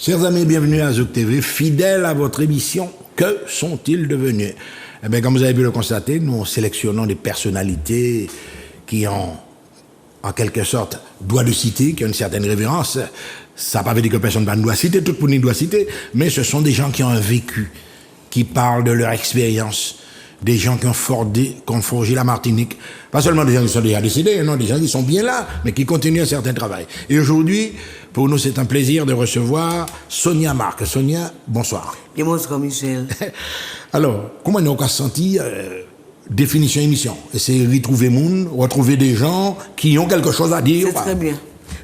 Chers amis, bienvenue à Zouk TV, fidèles à votre émission. Que sont-ils devenus? Eh bien, comme vous avez pu le constater, nous sélectionnons des personnalités qui ont, en quelque sorte, droit de citer, qui ont une certaine révérence. Ça ne veut pas dire que personne ne doit citer, tout le monde doit citer, mais ce sont des gens qui ont un vécu, qui parlent de leur expérience, des gens qui ont forgé la Martinique. Pas seulement des gens qui sont déjà décédés, non, des gens qui sont bien là, mais qui continuent un certain travail. Et aujourd'hui, pour nous, c'est un plaisir de recevoir Sonia Marc. Sonia, bonsoir. Bien, bonsoir, Michel. Alors, comment nous avons senti définition émission? C'est retrouver des gens qui ont quelque chose à dire. C'est très bien.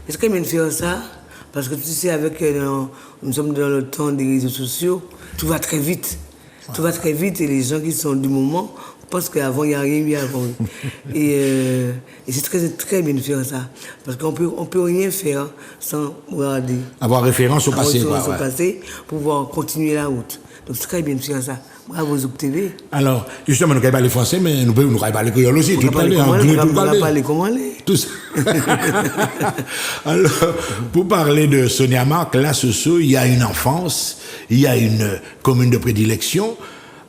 C'est très bien de faire ça, parce que tu sais, nous sommes dans le temps des réseaux sociaux, tout va très vite. Tout va très vite et les gens qui sont du moment pensent qu'avant, il n'y a rien eu avant. Et c'est très, très bien de faire ça. Parce qu'on peut rien faire sans regarder. Avoir référence au passé. Au passé pour pouvoir continuer la route. Donc c'est très bien de faire ça. Bravo Zouk TV. Alors, justement, nous ne parlons pas français, mais nous pouvons parler créole aussi. On va parler comment aller. Tout ça. Alors, pour parler de Sonia Marc, là, il y a une enfance, il y a une commune de prédilection.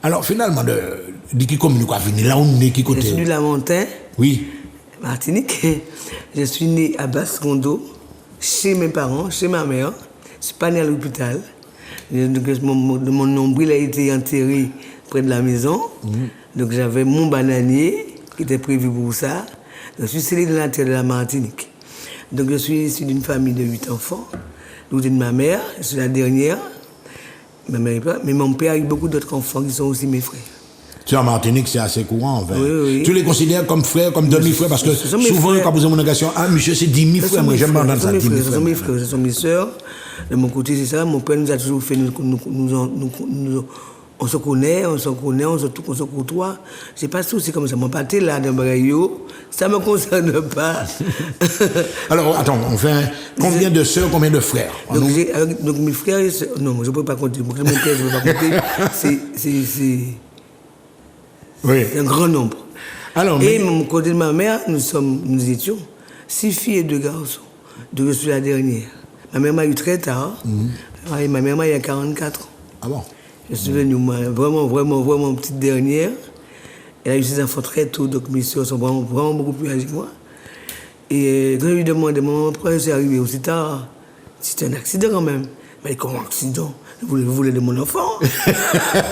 Alors, finalement, de qui commune quoi venir? Là, on est qui côté? Je suis de la Montagne. Oui. Martinique. Je suis né à Basse-Gondo, chez mes parents, chez ma mère. Je ne suis pas né à l'hôpital. Mon nombril a été enterré près de la maison. Donc j'avais mon bananier qui était prévu pour ça. Je suis scellé dans la terre de la Martinique. Donc je suis issu d'une famille de 8 enfants. L'autre de ma mère, je suis la dernière. Ma mère est pas, mais mon père a eu beaucoup d'autres enfants qui sont aussi mes frères. Tu es en Martinique, c'est assez courant. En fait. Oui. Tu les considères comme frères, comme demi-frères, parce que souvent, quand vous avez mon question, monsieur, c'est 10 000 frères. Moi, j'aime pas entendre ça, 10 000 frères. Ce sont mes frères, ce sont mes sœurs. De mon côté, c'est ça. Mon père nous a toujours fait, on se connaît, on se côtoie. Je sais pas si c'est comme ça. Mon pâté là, dans Braillot, ça ne me concerne pas. Alors, attends, on fait combien de sœurs, combien de frères? Donc mes frères, non, je ne peux pas compter. Mon père, je ne peux pas compter. C'est un grand nombre. Alors, et mon côté de ma mère, nous étions 6 filles et 2 garçons. Donc je suis la dernière. Ma mère m'a eu très tard. Ma mère m'a eu à 44 ans. Ah bon? Je suis venue vraiment petite dernière. Elle a eu ses enfants très tôt, donc mes soeurs sont vraiment beaucoup plus âgées que moi. Et quand je lui demandais, maman, pourquoi je suis arrivée aussi tard? C'était un accident quand même. Mais comment accident? Vous voulez de mon enfant? De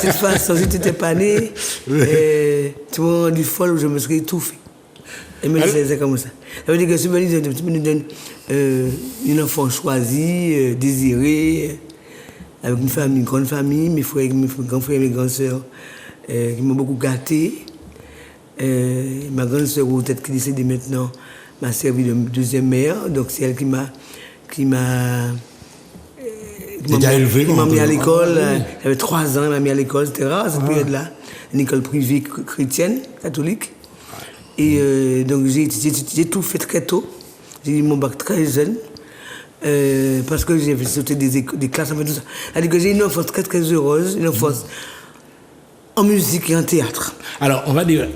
toute façon, si tu n'étais pas né, tu m'as rendu folle, je me serais étouffée. Elle me disait comme ça. Ça veut dire que je suis venue d'une enfant choisie, désirée, avec une grande famille, mes grands frères et mes grandes sœurs qui m'ont beaucoup gâtée. Ma grande sœur, peut-être qui est décédée maintenant, m'a servi de deuxième mère, donc c'est elle qui m'a mis à l'école. J'avais 3 ans, elle m'a mis à l'école, c'était rare cette période-là. Une école privée chrétienne, catholique. Et donc j'ai tout fait très tôt. J'ai eu mon bac très jeune. Parce que j'ai sauté des classes, tout ça. C'est-à-dire que j'ai une enfance très très heureuse, une enfance en musique et en théâtre. Alors, on va dire,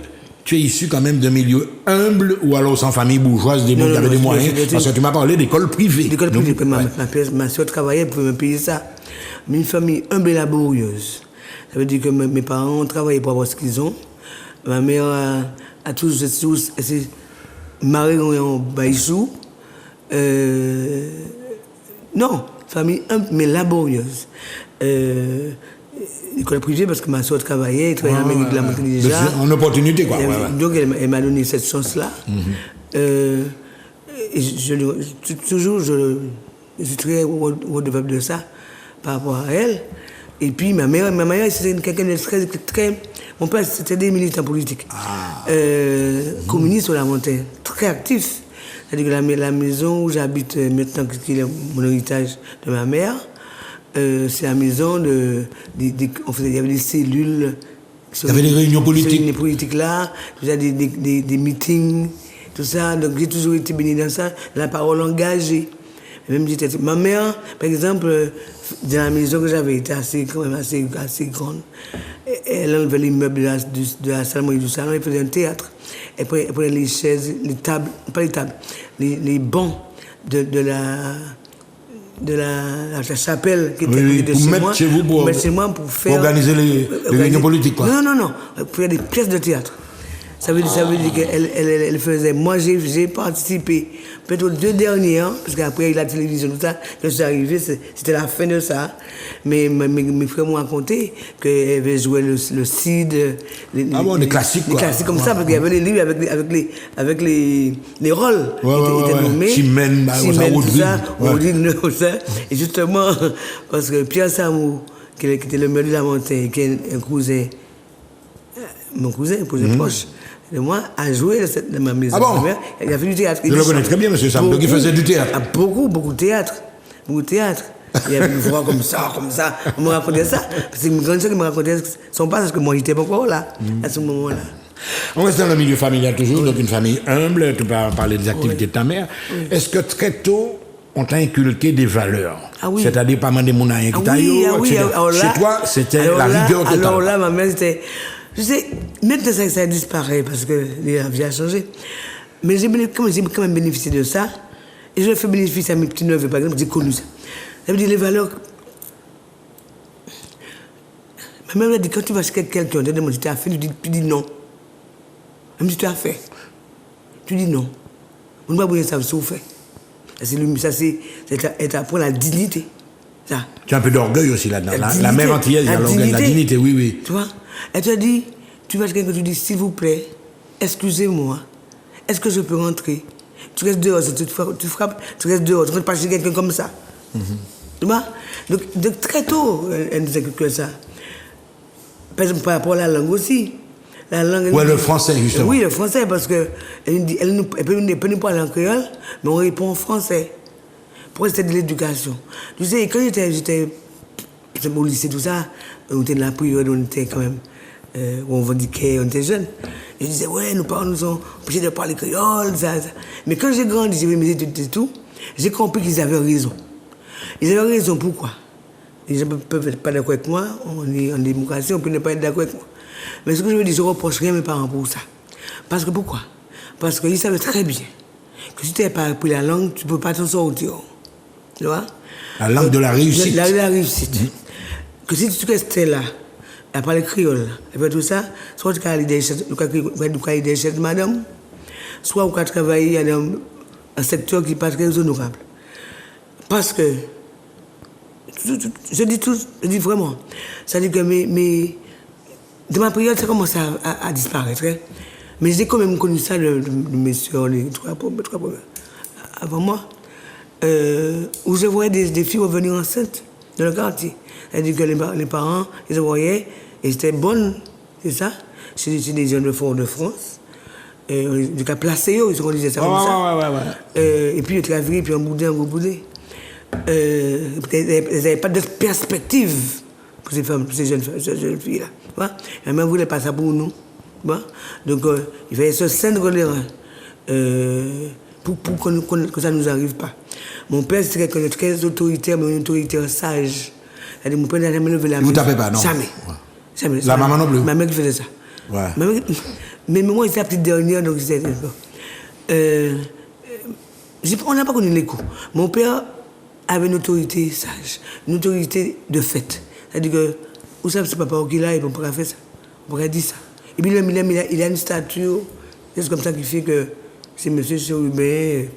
tu es issu quand même d'un milieu humble ou alors sans famille bourgeoise, des gens qui avaient des moyens, parce que tu m'as parlé d'école privée. D'école privée, ma soeur travaillait pour me payer ça. Mais une famille humble et laborieuse. Ça veut dire que mes parents ont travaillé pour avoir ce qu'ils ont. Ma mère a tous s'est mariée en Baïsou. Non, famille humble mais laborieuse. École privée parce que ma soeur travaillait, elle travaillait en Amérique de la Montagne déjà. En opportunité, quoi. Donc elle m'a donné cette chance-là. Et toujours, je suis très redevable de ça par rapport à elle. Et puis ma mère c'était quelqu'un de très. Mon père, c'était des militants politiques. Communistes sur la montagne, très actifs. C'est-à-dire que la maison où j'habite maintenant, qui est mon héritage de ma mère, c'est la maison il y avait des cellules. Il y avait des réunions politiques. Des politiques là, des meetings, tout ça. Donc j'ai toujours été béni dans ça, la parole engagée. Même ma mère, par exemple, dans la maison que j'avais, était quand même assez grande. Elle enlevait les meubles de la salle, du salon, elle faisait un théâtre. Elle prenait les chaises, les tables, pas les tables, les bancs de de la chapelle qui était Oui, de pour chez mettre moi. chez vous pour mettre chez moi pour faire. organiser les réunions politiques, quoi. Non. Pour faire des pièces de théâtre. Ça veut dire qu'elle faisait. Moi, j'ai participé, peut-être aux 2 dernières, parce qu'après la télévision, tout ça, quand je suis arrivé, c'était la fin de ça. Mais mes frères m'ont raconté qu'elle avait joué le Cid. Des classiques, des quoi. classiques comme ça, parce qu'il y avait les livres avec les rôles qui étaient nommés. Chimène, Rodrigue, tout ça. Et justement, parce que Pierre Samou, qui était le maire de la montagne, qui est un cousin, mon cousin proche, de moi, a joué dans ma maison. Il a fait du théâtre. Je le connais très bien, M. Sam, donc il faisait du théâtre. Beaucoup de théâtre. Il y avait une voix comme ça. On me racontait ça. Parce que mes grandes soeurs qui me racontaient son passage, parce que moi, j'étais pas encore là, à ce moment-là. On reste dans le milieu familial toujours, donc une famille humble, tu peux parler des activités de ta mère. Est-ce que très tôt, on t'a inculqué des valeurs? C'est-à-dire pas demander mon aïe qui t'a eu, etc. Chez toi, c'était la rigueur totale. Alors là, ma mère, c'était... Je sais, maintenant ça disparaît parce que la vie a changé. Mais j'ai quand même bénéficié de ça. Et je fais bénéficier à mes petits neveux, par exemple, j'ai connu ça. Ça veut dire les valeurs. Ma mère m'a dit, quand tu vas chez quelqu'un, tu te demandes si tu as fait, tu dis non. Même si tu as fait, tu dis non. On ne va pas vous ça, vous fait. Ça, c'est pour la dignité. Ça. Tu as un peu d'orgueil aussi là-dedans. La mère antillaise, il y a l'orgueil de la dignité, oui. Tu vois? Elle te dit, tu vas chez quelqu'un, tu dis, s'il vous plaît, excusez-moi, est-ce que je peux rentrer? Tu restes dehors, tu frappes, tu restes dehors, tu ne rentres pas chez quelqu'un comme ça. Tu vois? Donc très tôt, elle nous inculque ça. Par exemple, par rapport à la langue aussi. La langue, le français, justement. Oui, le français, parce qu'elle peut nous parler en créole, mais on répond en français. Pour c'était de l'éducation. Tu sais, quand j'étais au lycée, tout ça, on était dans la période, on était quand même, on vendiquait, on était jeunes. Et je disais, ouais, nos parents nous ont empêchés de parler créole, ça. Mais quand j'ai grandi, j'ai fait mes études et tout, j'ai compris qu'ils avaient raison. Ils avaient raison, pourquoi? Les gens ne peuvent être pas d'accord avec moi, on est en démocratie, on peut ne pas être d'accord avec moi. Mais ce que je veux dire, je ne reproche rien à mes parents pour ça. Parce que pourquoi? Parce qu'ils savaient très bien que si tu n'as pas appris la langue, tu ne peux pas t'en sortir. Tu vois? La langue de la réussite. La réussite. Que si tu restais là, à parler créole, et puis tout ça, soit tu as des chefs de madame, soit tu as travaillé dans un secteur qui n'est pas très honorable. Parce que, je dis vraiment, ça dit que de ma période, ça commence à disparaître. Hein. Mais j'ai quand même connu ça de mes soeurs, les trois premières, avant moi, où je voyais des filles revenir enceintes dans le quartier. C'est-à-dire que les parents, ils voyaient, et c'était bonne, c'est ça, c'est des jeunes de Fort-de-France. Du cas placé, ils ont disait ça comme ça. Et puis, ils travaillaient, puis un gros boudin. Ils n'avaient pas de perspective pour ces femmes, pour ces jeunes filles-là. Elle ne voulait pas ça pour nous. Donc, il fallait se cendre les reins pour que ça ne nous arrive pas. Mon père, c'était quelqu'un de très autoritaire, mais un autoritaire sage. C'est-à-dire, mon père n'a jamais levé la main. Il ne vous tapait pas, non? Jamais. La maman non plus? Ma mère qui faisait ça. Ouais. Mais moi, j'étais la petite dernière, donc c'était... on n'a pas connu les coups. Mon père avait une autorité sage, une autorité de fait. C'est-à-dire que, vous savez, c'est papa qui l'a, et on pourrait faire ça. On pourrait dire ça. Et puis, il a une stature, c'est comme ça qui fait que c'est monsieur Chérubin,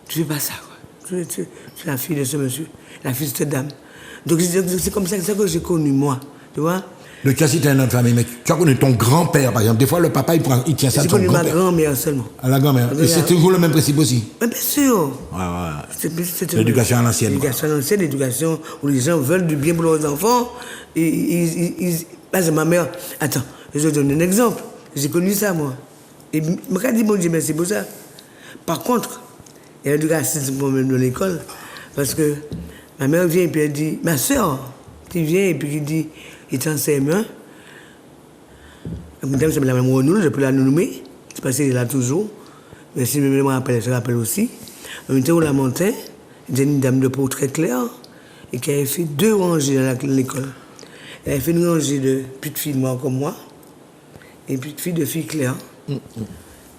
tu ne fais pas ça, quoi. Tu es la fille de ce monsieur, la fille de cette dame. Donc, c'est comme ça que j'ai connu, moi, tu vois. Donc, tu as cité une autre famille, mais tu as connu ton grand-père, par exemple. Des fois, le papa, il tient ça de son grand-père. J'ai connu ma grand-mère seulement. À la grand-mère. Et c'est toujours le même principe aussi? Mais bien sûr. C'est l'éducation à l'ancienne. L'éducation à l'ancienne, l'éducation où les gens veulent du bien pour leurs enfants. Là, c'est ma mère. Attends, je vais te donner un exemple. J'ai connu ça, moi. Et je me dis, bon Dieu, merci pour ça. Par contre, il y a du racisme dans l'école. Parce que ma mère vient et puis elle dit, ma soeur, qui vient et puis qui dit, il est en CM1. Madame s'appelle la même Renaud, je peux la nommer. C'est parce qu'elle est là toujours. Mais si je me rappelle, je rappelle aussi. On était au La Montagne, c'était une dame de peau très claire et qui avait fait 2 rangées dans l'école. Elle avait fait une rangée de petites filles noires comme moi et puis de filles claires.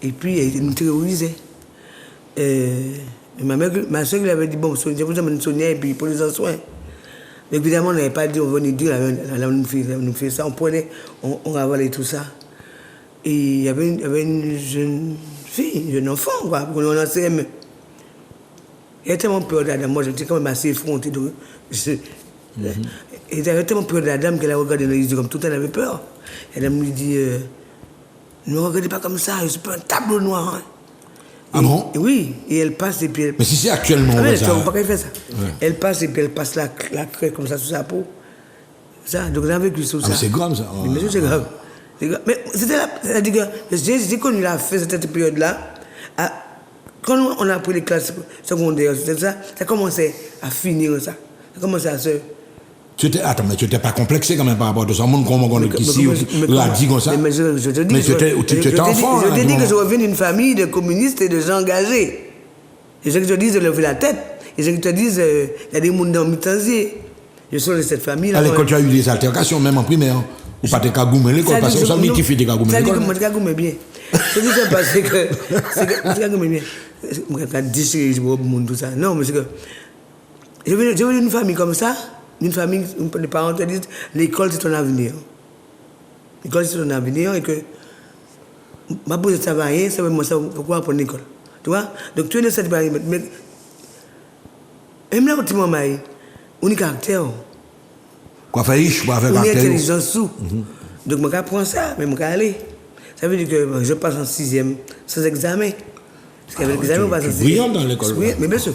Et puis elle nous terrorisait. Et ma soeur lui avait dit, bon, Sonia, vous amenez Sonia et puis pour les soins. Mais évidemment, on n'avait pas dit, on venait dire, on nous fait ça, on prenait, on ravalait tout ça. Et il y avait une jeune fille, un jeune enfant, quoi, on en CM. Il y avait tellement peur de la dame, moi j'étais quand même assez effronté. Et j'avais tellement peur de la dame qu'elle a regardé dans les yeux comme tout le temps, elle avait peur. Et la dame lui dit, ne me regardez pas comme ça, je suis pas un tableau noir. Hein. Ah bon? Oui, et elle passe et puis elle... Mais si c'est actuellement, mais ça... pas qu'elle fait ça. Ouais. Elle passe et puis elle passe la crête comme ça sur sa peau. Ça, donc j'ai vécu sur ça. Mais c'est grave ça. Mais c'est grave. Mais c'était là, c'est-à-dire que j'ai connu la fin de cette période-là. Quand on a pris les classes secondaires, ça commençait à finir ça. Ça commençait à se... Attends, mais tu n'étais pas complexé quand même par rapport à tout ça. Monde comme on est ici, l'a dit comme ça. Mais je te dis, tu étais enfant. Je te dis que je reviens d'une famille de communistes et de gens engagés. Et je te dis de lever la tête. Et je te dis, il y a des gens dans Mitanzier. Je suis de cette famille-là. À l'école, tu as eu des altercations, même en primaire. Ou pas de cagoumé l'école, parce que ça me dit qu'il fait des cagoumé l'école. Ça dit que cagoumé bien. Je dis ça parce que c'est cagoumé bien. Je vais déchirer le monde, tout ça. Non, mais c'est que. Je viens d'une famille comme ça. Une famille, les parents te disent, l'école c'est ton avenir. L'école c'est ton avenir et que ma pose de travailler, ça veut dire pourquoi apprendre l'école. Tu vois? Donc tu es dans cette barrière. Mais même là, tu m'as on est caractère. Quoi faire riche, quoi faire caractère. On est intelligence sous. Donc je prends ça, mais je vais aller. Ça veut dire que je passe en 6e sans examen. Parce qu'avec l'examen, on passe en 6e. Brillant dans l'école. Oui, mais bien sûr.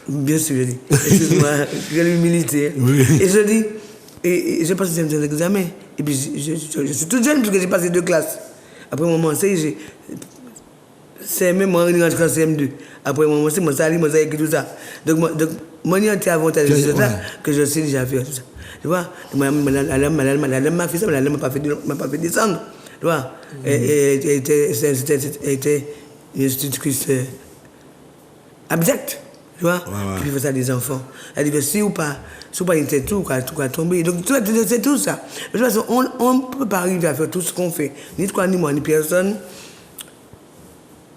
Bien sûr, je dis. Excuse-moi, j'ai l'humilité. Oui. Et je dis, et j'ai passé ces examens. Et puis, je suis toute jeune parce que j'ai passé 2 classes. Après, mon j'ai. C'est même moi, je rentre en CM2. Après, mon c'est mon salaire, mon salaire, tout ça. Donc, moi, il y a un avantage de ça que je sais déjà faire tout ça. Tu vois, madame m'a fait ça, mais madame m'a pas fait descendre. Tu vois, elle était une institutrice abjecte. Tu vois, qui fait ça des enfants. Elle dit que si ou pas il était tout, quoi tomber. Donc, tu vois, c'est tout ça. De toute façon, on ne peut pas arriver à faire tout ce qu'on fait. Ni toi, ni moi, ni personne.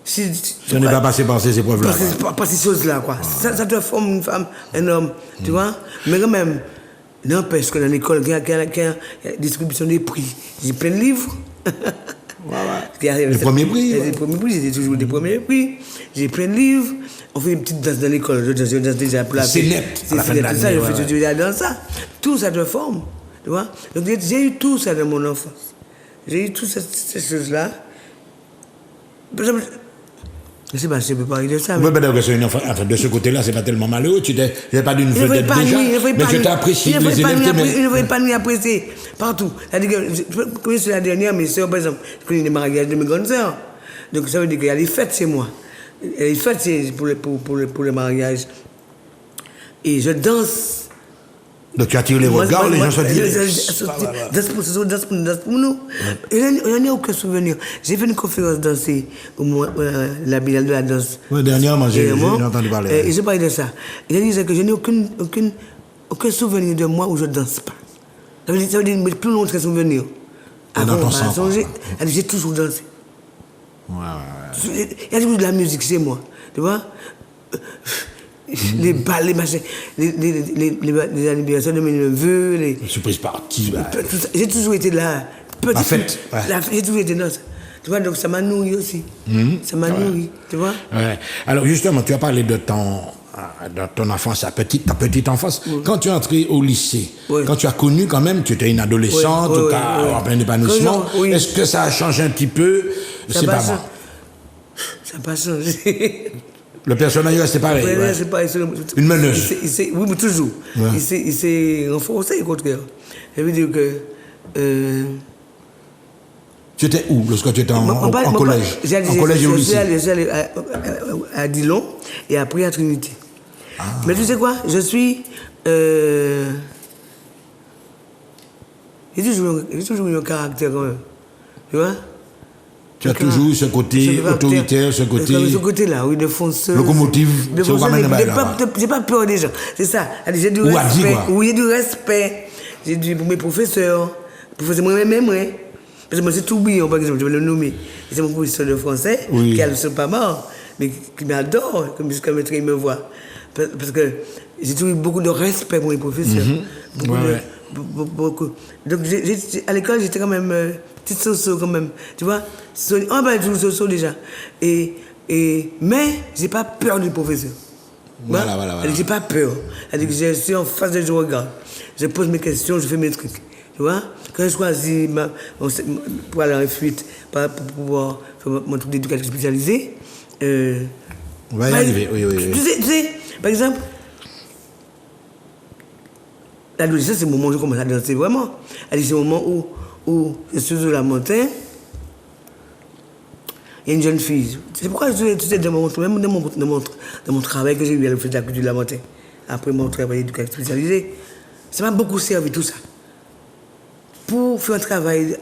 Si on n'est pas passé par ces épreuves-là. Par ces choses-là, quoi. Ça te forme une femme, un homme, tu vois. Mais quand même, n'empêche que dans l'école, il y a la distribution des prix. J'ai plein de livres. Les premiers prix. Les premiers prix, j'ai toujours des premiers prix. J'ai plein de livres. On fait une petite danse dans l'école. Je danse déjà pour la C'est net. C'est ça, je fais toujours la danse. Tout ça te forme. Tu vois. Donc j'ai eu tout ça dans mon enfance. J'ai eu toutes ces choses-là. Je ne sais pas si je peux parler de ça. Mais de ce côté-là, c'est pas tellement malheureux. Tu n'as pas d'une vedette déjà, mais tu t'apprécies les élèves. Il ne faut pas nous apprécier partout. C'est-à-dire que, comme je suis la dernière, mes soeurs, par exemple, je connais les mariages de mes grandes soeurs. Donc ça veut dire qu'il y a les fêtes chez moi. Les fêtes, c'est pour le mariage. Et je danse. Donc tu attires les regards, les gens se disent. Danse pour nous. Il n'y a aucun souvenir. J'ai fait une conférence dansée, la Biennale de la danse. Oui, dernièrement, j'ai entendu parler. Et je parlais de ça. Il disait que je n'ai aucun souvenir de moi où je ne danse pas. Ça veut dire plus longtemps que souvenir. Avant, j'ai toujours dansé. Il y a toujours de la musique chez moi. Tu vois? Les balles, les machins, les anniversaires de mes neveux, les surprises parties. J'ai toujours été là. La fête. J'ai toujours été là. Tu vois, donc ça m'a nourri aussi. Ça m'a nourri, tu vois. Ouais. Alors justement, tu as parlé de ton enfance, ta petite enfance. Quand tu es entré au lycée, quand tu as connu quand même, tu étais une adolescente, en plein épanouissement, est-ce que ça a changé un petit peu? C'est pas moi. Ça n'a pas changé. Le personnage c'est pareil. C'est pareil. Une meneuse. Oui, mais toujours. Il s'est renforcé, au contraire. Ça veut dire que. Tu étais où lorsque tu étais en collège? En collège et au lycée. J'allais à Dillon et après à Trinité. Mais tu sais quoi? Je suis. J'ai toujours eu un caractère quand même. Tu vois? Tu as toujours eu ce côté autoritaire, ce côté... Ce côté-là, oui, de fonceuse. Locomotive. J'ai pas peur des gens. C'est ça. J'ai du respect. Oui, j'ai du respect. J'ai du pour mes professeurs. Professeur moi-même, moi. Parce que moi, c'est Tourbillon, par exemple, je vais le nommer. C'est mon professeur de français, qui a le seul pas mort. mais qui m'adorent, comme jusqu'à maintenant ils me voient. Parce que j'ai toujours eu beaucoup de respect pour les professeurs. Beaucoup. Donc à l'école, j'étais quand même petite soso quand même. Tu vois, on va toujours soso déjà. Mais j'ai pas peur du professeur. Voilà. J'ai pas peur. Je suis en face de je regarde. Je pose mes questions, je fais mes trucs. Tu vois, quand je choisis pour aller en fuite, pour pouvoir faire mon truc d'éducation spécialisée. On va y arriver, oui. Tu sais, par exemple, l'adolescence, c'est le moment où je commence à danser vraiment. C'est le moment où je suis sur la montagne. Il y a une jeune fille. C'est pourquoi même dans mon travail que j'ai eu à l'Office de la culture de la montagne, après mon travail d'éducation spécialisée, ça m'a beaucoup servi tout ça. Pour faire un travail,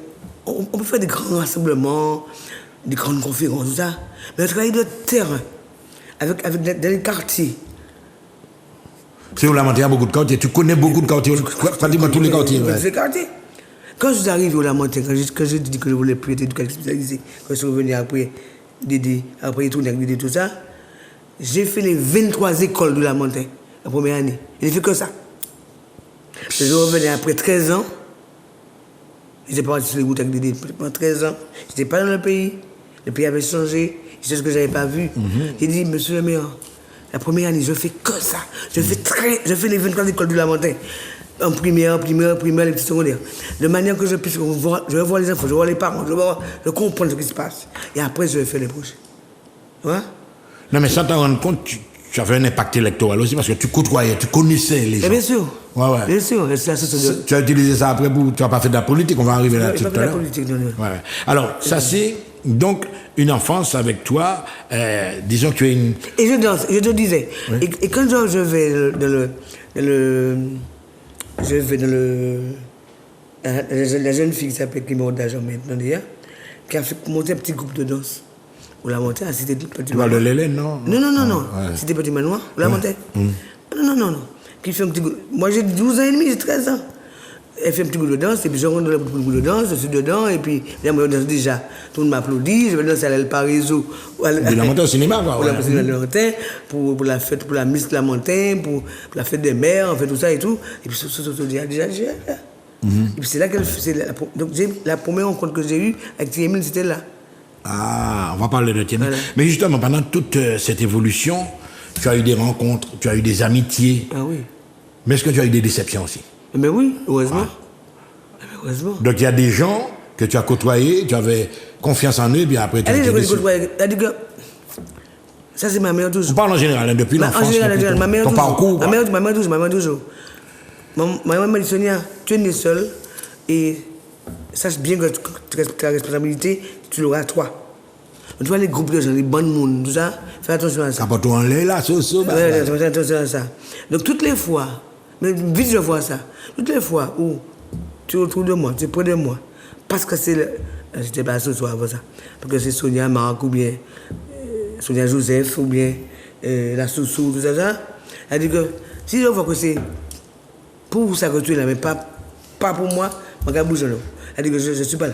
on peut faire des grands rassemblements, des grandes conférences, tout ça, mais un travail de terrain, dans les quartiers. C'est où la montagne, il y a beaucoup de quartiers. Tu connais beaucoup de quartiers, pratiquement tous les quartiers. Les quartiers. Quand je suis arrivé au La Montagne, quand j'ai dit que je voulais plus être éducateur spécialisé, quand je suis revenu après Dédé, après tout Dédé, tout ça, j'ai fait les 23 écoles de La Montagne, la première année. J'ai fait que ça. Je suis revenu après 13 ans. J'étais pas parti sur les routes avec Dédé pendant 13 ans. Je n'étais pas dans le pays. Le pays avait changé. C'est ce que je n'avais pas vu. J'ai dit, monsieur le maire, la première année, je fais que ça. Je fais les 23 écoles de La Montagne. En primaire, les petits secondaires. De manière que je puisse voir les enfants, je vois les parents, je comprends ce qui se passe. Et après, je vais faire les projets. Ouais? Non, mais sans t'en rendre compte, tu avais un impact électoral aussi parce que tu côtoyais, tu connaissais les gens. Bien sûr. Ouais. Bien sûr. Tu as utilisé ça après pour. Tu n'as pas fait de la politique, on va arriver là-dessus tout à l'heure. Ouais. Alors, ça c'est donc une enfance avec toi. Disons que tu es une. Et je danse, je te disais. Oui. Et quand je vais la jeune fille qui s'appelle Clément Dajan maintenant d'ailleurs, qui a fait monter un petit groupe de danse. Ou la montée à Cité Petit Manoir. Tu parles de l'Hélène, non? Non. Ouais. Cité Petit Manoir, ou la montée. Non. Qui fait un petit groupe. Moi j'ai 12 ans et demi, j'ai 13 ans. Elle fait un petit groupe de danse, et puis je rentre dans le groupe de danse, je suis dedans, et puis là, moi je danse déjà. Tout le monde m'applaudit, je vais danser à l'El Pariso. De la montée au cinéma, quoi. Pour la fête de la montagne, pour la fête, pour la Miss de la montagne, pour la fête des mères, on fait tout ça et tout. Et puis déjà. Et puis c'est là qu'elle fait. Donc la première rencontre que j'ai eue avec Thierry, c'était là. Ah, on va parler de Thierry. Voilà. Mais justement, pendant toute cette évolution, tu as eu des rencontres, tu as eu des amitiés. Ah oui. Mais est-ce que tu as eu des déceptions aussi? Mais oui, heureusement. Heureusement. Donc il y a des gens que tu as côtoyés, tu avais confiance en eux, et puis après tu as été déçu. Ça c'est ma mère toujours. On parle en général, depuis l'enfance. En général, ma mère ton parcours. Ma mère toujours. Ma mère m'a dit, Sonia, tu es née seule et sache bien que la responsabilité, tu l'auras toi. Tu vois les groupes de gens, les bonnes mondes, tout ça, fais attention à ça. Quand on est là, fais attention à ça. Donc toutes les fois, mais vite je vois ça, toutes les fois où tu es autour de moi, tu es près de moi, parce que c'est j'étais pas ce soir avant ça, parce que c'est Sonia Marc ou bien Sonia Joseph ou bien la Soussou, tout ça, elle dit que si je vois que c'est pour ça que tu es là, mais pas pour moi, je vais bouger là. Elle dit que je ne suis pas là.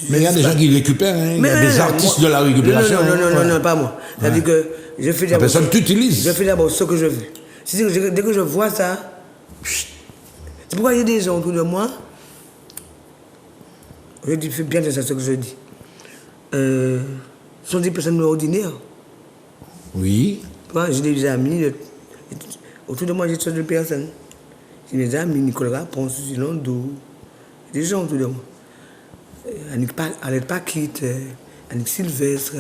Mais il y a des gens qui récupèrent, hein. Il y a des artistes de la récupération. Non, pas moi. C'est-à-dire que je fais d'abord. Personne t'utilise. Je fais d'abord ce que je veux. Dès que je vois ça, c'est pourquoi il y a des gens autour de moi. Je dis, fais bien de ça ce que je dis. Sont des personnes ordinaires. Oui. J'ai des amis. Autour de moi, j'ai toutes de personnes. J'ai des amis, Nicolas Ponce, Lando. Des gens autour de moi. Annette Paquette, Annick Sylvestre,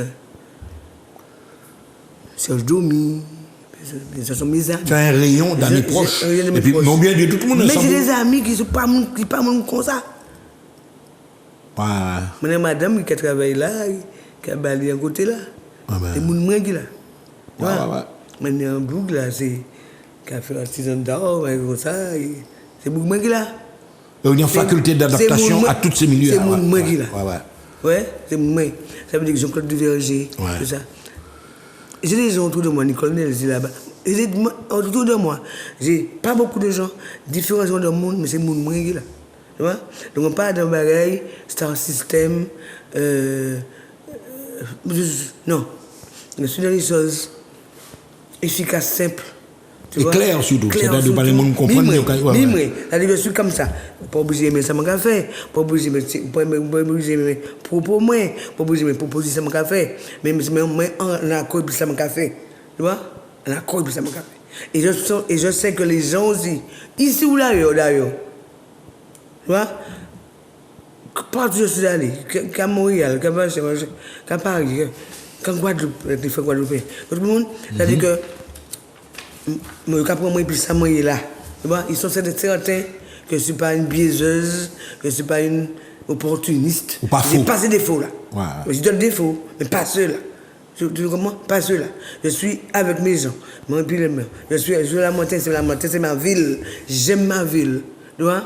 Serge Domi, ce sont mes amis. Tu as un rayon d'amis proches. Et puis, non bien dit tout le monde. Mais j'ai des amis qui ne sont pas comme ça. Mon madame qui travaille là, qui a balayé un côté là. C'est mon moins qui là. Maintenant, un bouc là, c'est qui a fait un 6 ans d'or, comme ça. C'est mon moins qui là. Il y a une faculté d'adaptation à tous ces milieux. C'est mon moi qui là. Ouais, c'est mon moi. Ça veut dire que Jean-Claude Duverger, tout ça. J'ai des gens autour de moi, Nicole Nelzi là-bas. Autour de moi, j'ai pas beaucoup de gens, différents gens de monde, mais c'est mon moi qui là. Tu vois? Donc on parle d'un bagage, Star System, non. Je suis dans les choses efficaces, simples. Et clair surtout, c'est-à-dire pas les gens comprennent. C'est-à-dire que je suis comme ça. Pas obligé de ça mon café, pas obligé de propos moi, pas obligé de proposition mon café, mais en accord pour ça mon café. Tu vois? En accord pour ça mon café. Et je sais que les gens aussi, ici ou là, d'ailleurs, tu vois? Partout je suis allé, qu'à Montréal, qu'à Paris, qu'à Guadeloupe, tout le monde, c'est-à-dire que moi, quand moi plus ça moi là, tu vois, ils sont certains que je suis pas une biaiseuse, que je suis pas une opportuniste. Ou pas faux. J'ai pas ces défauts là. Ouais. Je donne des défauts, mais pas ceux-là. Tu comprends? Pas ceux-là. Je suis avec mes gens. Moi puis les mains. Je suis la montagne, c'est ma ville. J'aime ma ville. Tu vois?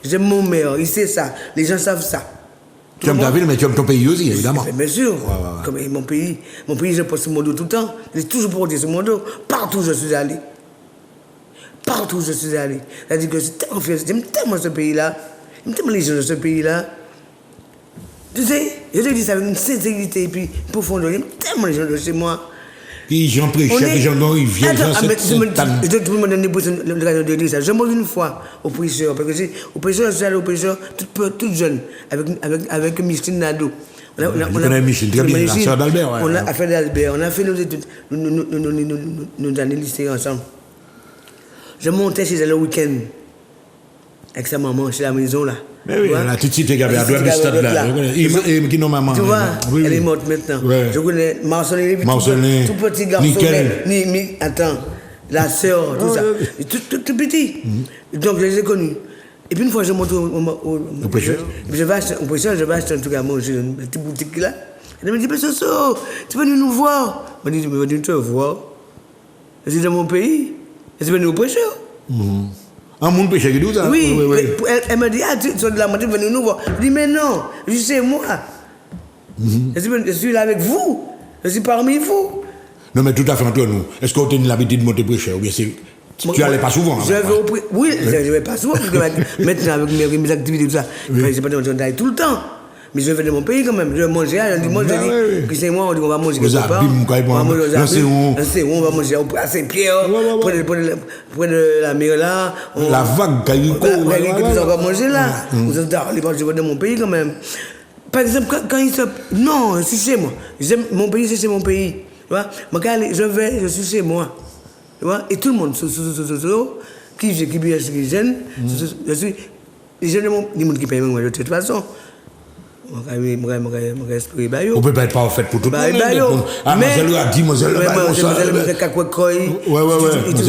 J'aime mon maire, il sait ça. Les gens savent ça. Tu aimes ta ville, mais tu aimes ton pays aussi, évidemment. Bien sûr. Comme mon pays, je porte sur mon dos tout le temps. J'ai toujours porté sur mon dos. Partout où je suis allé. Partout où je suis allé. C'est-à-dire que j'aime tellement ce pays-là. J'aime tellement les gens de ce pays-là. Tu sais, je te dis ça avec une sincérité et puis une profondeur. J'aime tellement les gens de chez moi. Puis j'en prie, chaque gens dont ils viennent, je me donne l'occasion de dire ça. Je m'en vais une fois au prêcheur, parce que au prêcheur, je suis allé au prêcheur toute jeune, avec Micheline Nadeau. On a Micheline, très bien, la sœur d'Albert. On a fait d'Albert, on a fait nos études, nos années lycée ensemble. Je montais chez elle le week-end, avec sa maman, chez la maison là. Mais oui, la petite cité qui avait à droite du stade là. Et qui non maman. Tu vois, elle est morte maintenant. Je connais Marcelin, tout petit garçon. Attends, la sœur, tout ça. Tout petit. Donc je les ai connus. Et puis une fois, je monte au prêcheur. Je vais acheter un truc à manger, une petite boutique là. Elle me dit, mais Soso, tu veux venir nous voir? Je me dis, mais venir te voir. Je suis dans mon pays. Je suis venu au prêcheur. Un monde péché qui dit ça? Oui. Elle me dit, ah, tu es de la moitié, venez nous voir. Je dis, mais non, je sais moi. Je suis là avec vous. Je suis parmi vous. Non, mais tout à fait entre nous. Est-ce que tu as l'habitude de monter prêcher ou bien tu n'allais pas souvent? Oui, je ne vais pas souvent, parce que maintenant, avec mes activités, tout ça, je ne sais pas d'aller tout le temps. Mais je vais de mon pays quand même. Je vais manger, je dis, que c'est moi, on dit on va manger quelque part. On va manger on va manger à Saint-Pierre, près de la mer là. La vague, on va manger là. Je vais de mon pays quand même. Par exemple, quand il se... Non, je suis chez moi. Mon pays, c'est mon pays. Tu vois? Je suis chez moi. Tu vois? Et tout le monde, qui jeune, je suis... Les jeunes, les gens qui payent moi de toute façon. On ne peut pas être parfait pour tout le monde. Ah, mais elle a dit, elle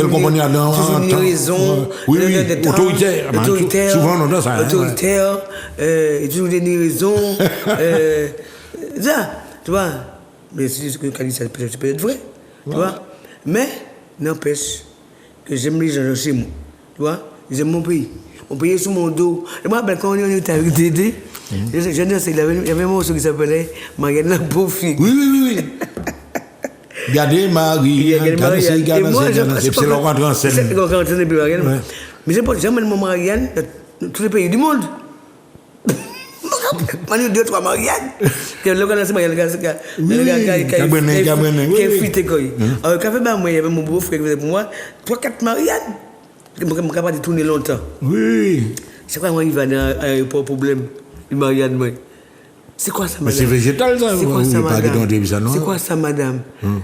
compagnie a une raison. Oui, autoritaire. Souvent, on entend ça. Autoritaire, toujours des raisons. Ça, tu vois. Mais c'est ce que Kali ça peut être vrai. Tu vois. Mais, n'empêche que j'aime les gens de chez moi. Tu vois. J'aime mon pays. Mon pays est sous mon dos. Et moi, quand on était avec Dédé, il y avait un morceau qui s'appelait Marianne la pauvre fille. Oui. Regardez Marie, regardez c'est leur rentrée en scène. C'est leur rentrée en scène. Mais j'aime mon Marianne dans tous les pays du monde. Il y a 2-3 Marianne. Le gars, c'est Marianne, qui est frité. Alors, quand il y avait mon beau-frère qui faisait pour moi 3-4 Marianne. Je ne suis pas capable de tourner longtemps. Oui. C'est quoi, moi, il va dans l'aéroport problème? Il Marianne, moi. C'est quoi ça, madame? Mais c'est végétal, ça. C'est quoi ça, madame? C'est quoi ça, madame?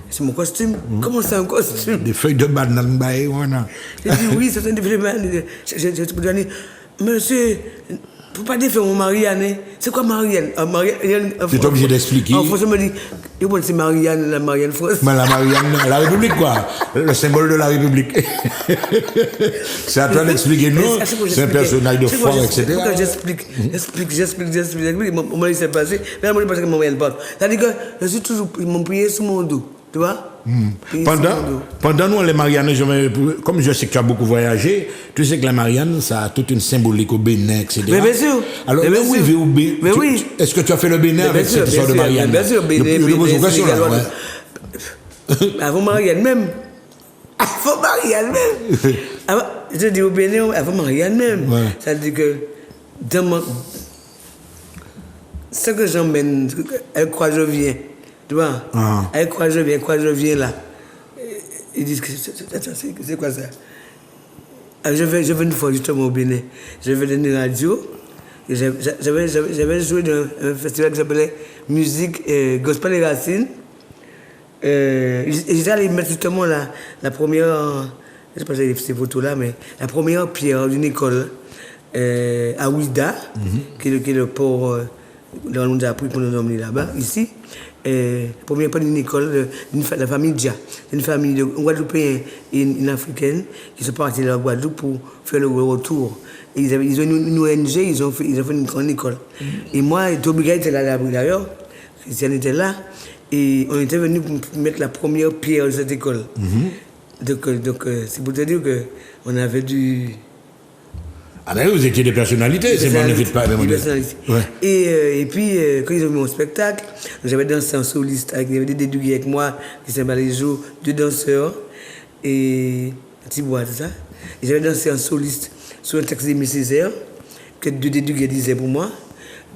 C'est mon costume. Comment c'est un costume? Des feuilles de banane, voilà. J'ai dit, oui, c'est un des feuilles de banane. Je peux dire, monsieur, faut pas défaire mon Marianne. C'est quoi Marianne? Tu es obligé d'expliquer. En France, on me dit, c'est Marianne, la Marianne France. Mais la Marianne, la République, quoi. Le symbole de la République. C'est à toi d'expliquer, non? C'est un personnage de foi, etc. Pourquoi j'explique. On m'a dit, c'est passé. Mais là, on m'a dit, parce que mon Marianne parle. C'est-à-dire que je suis toujours, ils m'ont prié sous mon dos. Tu vois? Pendant nous, les Mariannes, comme je sais que tu as beaucoup voyagé, tu sais que la Marianne, ça a toute une symbolique au Bénin, etc. Mais bien sûr. Alors, est-ce que tu as fait le Bénin avec cette histoire de Marianne? Bien sûr, Bénin. Avant Marianne même. Avant Marianne même. Je dis au Bénin, avant Marianne même. Ça veut dire que dans ce que j'emmène, elle croit que je viens. Tu vois? Avec quoi je viens là. Ils disent que c'est quoi ça? Je vais une fois justement au Bénin. Je vais dans une radio. J'avais joué dans un festival qui s'appelait Musique Gospel et Racines. J'étais allé mettre justement la première, je ne sais pas si c'est ces photos-là, mais la première pierre d'une école à Ouida, qui est le port, là on nous a appris pour nous emmener là-bas, ici. La première pierre d'une école de la famille Dia, une famille de Guadeloupéens et une Africaine qui sont partis de la Guadeloupe pour faire le retour. Et ils ont une ONG, ils ont fait une grande école. Et moi, Tobiga était là à l'abri d'ailleurs, Christiane était là. Et on était venu mettre la première pierre de cette école. Donc c'est pour te dire qu'on avait du... Ah ben vous étiez des personnalités, c'est bon, ne faites pas même. Ouais. Et puis, quand ils ont mis mon spectacle, j'avais dansé en soliste, il y avait des dédugués avec moi, qui s'appelaient les jours, 2 danseurs, et Thibaut, tout ça. Et j'avais dansé en soliste sur un texte d'Émile Césaire, que 2 dédugués disaient pour moi.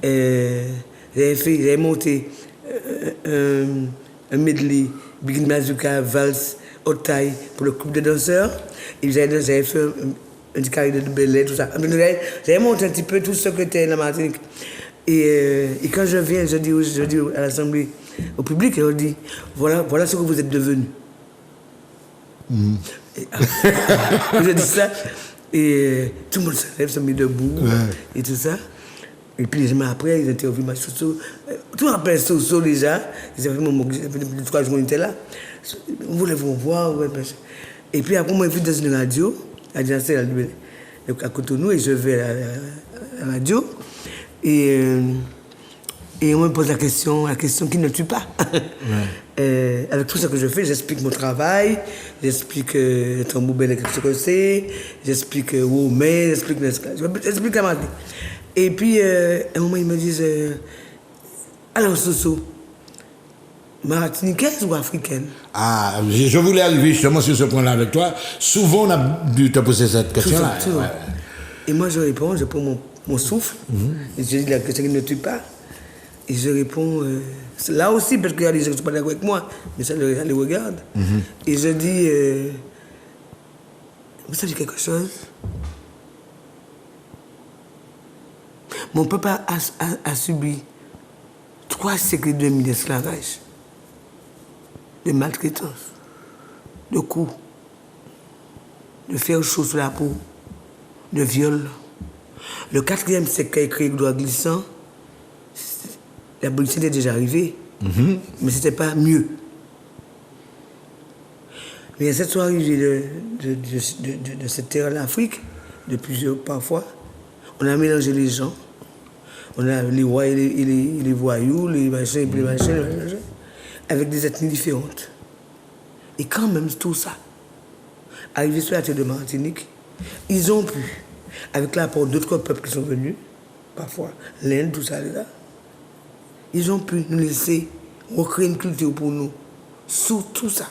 J'avais monté un medley, Big Mazuka, Vals, Otaï pour le couple de danseurs. Et j'avais fait un petit carré de Belay, tout ça. J'avais monté un petit peu tout ce que était la Martinique. Et quand je viens, je dis à l'Assemblée, au public, je dis, voilà ce que vous êtes devenus. Je dis ça, et tout le monde se lève, se met debout, et tout ça. Et puis, après, ils ont interviewé ma Soso. Tout appelle Soso déjà. Ils avaient fait 3 jours, ils étaient là. Vous voulez vous voir? Et puis, après, moi, je suis dans une radio, à Cotonou, et je vais à la radio. Et on me pose la question qui ne tue pas. Avec tout ce que je fais, j'explique mon travail, j'explique Tambour Bel, ce que c'est, j'explique Womé, j'explique la maladie. Et puis, à un moment, ils me disent alors, Soso, martiniquaise ou africaine? Ah, je voulais arriver justement sur ce point-là avec toi. Souvent, on a dû te poser cette question-là. Ouais. Et moi, je prends mon souffle, et je dis la question qui ne tue pas. Et je réponds, là aussi, parce qu'il y a des gens qui ne sont pas d'accord avec moi, mais ça les regarde. Et je dis, vous savez quelque chose? Mon peuple a subi 3 siècles et demi d'esclavage, de maltraitance, de coups, de faire chaud sur la peau, de viol. Le 4e siècle qu'a écrit le droit glissant, l'abolition était déjà arrivée, mais ce n'était pas mieux. Mais cette soit arrivée de cette terre-là, l'Afrique, de plusieurs parfois, on a mélangé les gens. On a les rois et les voyous, les machins, avec des ethnies différentes. Et quand même, tout ça, arrivé sur la terre de Martinique, ils ont pu, avec l'apport d'autres peuples qui sont venus, parfois l'Inde, tout ça, là, ils ont pu nous laisser recréer une culture pour nous, sous tout ça.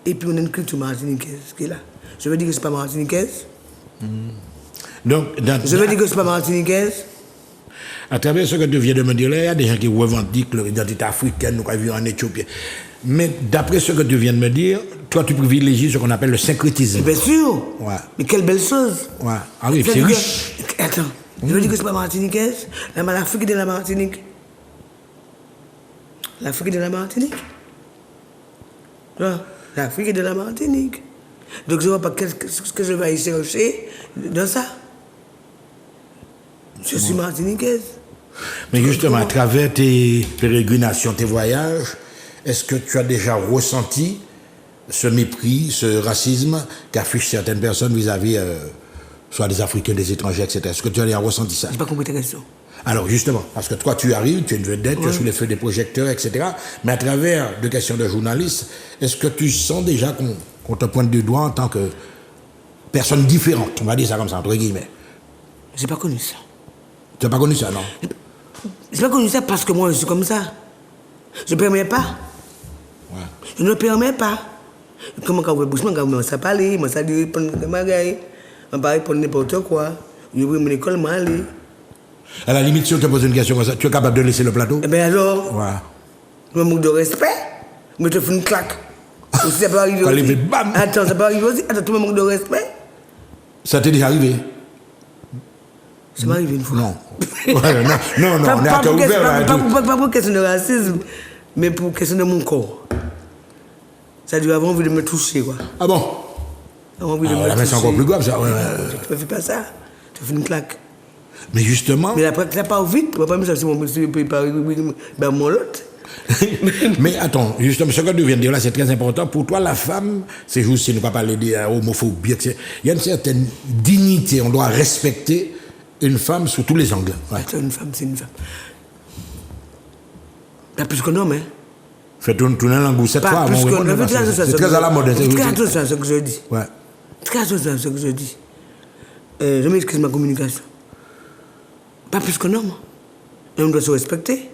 Et puis on a une culture martiniquaise qui est là. Je veux dire que ce n'est pas martiniquaise. Donc, je veux dire que ce n'est pas martiniquaise. À travers ce que tu viens de me dire là, il y a des gens qui revendiquent leur identité africaine, nous vivons en Éthiopie. Mais d'après ce que tu viens de me dire, toi tu privilégies ce qu'on appelle le syncrétisme. Bien sûr. Ouais. Mais quelle belle chose. Ouais. Ah oui, c'est riche. Attends, je veux dire que c'est pas martiniquaise. L'Afrique est de la Martinique. L'Afrique est de la Martinique. L'Afrique est de la Martinique. Donc je ne vois pas ce que je vais y chercher dans ça. Je suis martiniquaise. Mais justement, à travers tes pérégrinations, tes voyages, est-ce que tu as déjà ressenti ce mépris, ce racisme qu'affichent certaines personnes vis-à-vis soit des Africains, des étrangers, etc. Est-ce que tu as déjà ressenti ça? Je n'ai pas compris ta question. Alors justement, parce que toi tu arrives, tu es une vedette, tu es sous les feux des projecteurs, etc. Mais à travers de questions de journalistes, est-ce que tu sens déjà qu'on te pointe du doigt en tant que personne différente, on va dire ça comme ça, entre guillemets? J'ai pas connu ça. Tu n'as pas connu ça, non? J'ai pas connu ça parce que moi je suis comme ça. Je ne permets pas. Ouais. Je ne permets pas. Comment quand vous me ça parler, moi ça dit répondre à ma gaille, on va répondre n'importe quoi. Je vais mon école mal. À la limite, si on te pose une question comme ça, tu es capable de laisser le plateau? Eh bien alors? Ouais. Un manque de respect, mais tu fais une claque. Aussi, ça peut arriver Quand aussi. lever, bam. Attends, ça peut arriver aussi. Attends, tu me manques de respect. Ça t'est déjà arrivé? Ça m'est arrivé une fois. Non. Ouais, non, on est à cœur ouvert là. Pas pour question de racisme, mais pour question de mon corps. Ça dit avoir envie de me toucher, quoi. Ah bon? Avoir envie de me Ah, mais toucher. c'est encore plus grave ça. Ouais. Tu ne fais pas ça. Tu fais une claque. Mais justement. Mais après, ça part vite. Tu ne vas pas me dire si mon monsieur peut pas ben mon lot. Mais attends, justement, ce que tu viens de dire là, c'est très important. Pour toi, la femme, c'est juste, si nous ne pas parler d'homophobie, il y a une certaine dignité. On doit respecter une femme sous tous les angles. Ouais. Une femme, c'est une femme. Pas plus qu'un homme, hein. Fais tourner la langue cette fois. Pas plus qu'un homme. C'est très à la mode. Fais attention à ce que je dis. Ouais. Fais attention à ce que je dis. Je m'excuse ma communication. Pas plus qu'un homme. Un homme doit se respecter.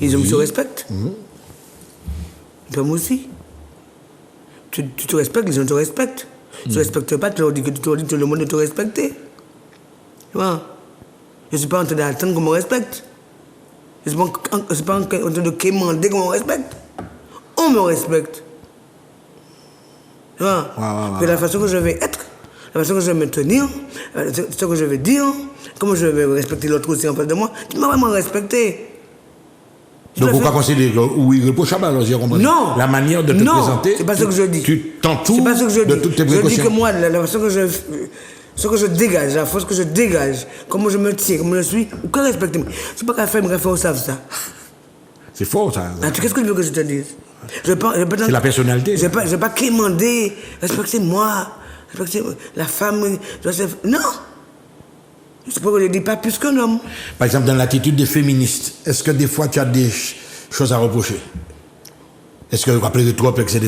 Les hommes se respectent. Les femmes aussi. Tu te respectes, les gens te respectent. Tu ne te respectes pas, tu leur dis que tout le monde doit te respecter. Tu vois? Je ne suis pas en train d'attendre qu'on me respecte. Je ne suis pas en train de quémander qu'on me respecte. On me respecte. Tu vois? Ouais. La façon que je vais être, la façon que je vais me tenir, ce que je vais dire, comment je vais respecter l'autre aussi en face de moi, tu m'as vraiment respecté. Donc, pourquoi considérer que oui, irréprochable, alors j'ai compris. Non. La manière de te présenter. Non, c'est pas ce que je dis. Tu t'entoures C'est pas ce que je de dis. toutes tes précautions. Je dis que moi, la façon que ce que je dégage, la force que je dégage, comment je me tiens, comment je suis, ou que respecter-moi. C'est pas qu'à faire, me faire savent ça. C'est faux, ça. Qu'est-ce que tu veux que je te dise? C'est la personnalité. Je vais pas quémander. Respectez-moi. Respectez la femme. Non. C'est pourquoi je ne dis pas plus qu'un homme. Par exemple, dans l'attitude des féministes, est-ce que des fois tu as des choses à reprocher? Est-ce que après les tropes, etc.,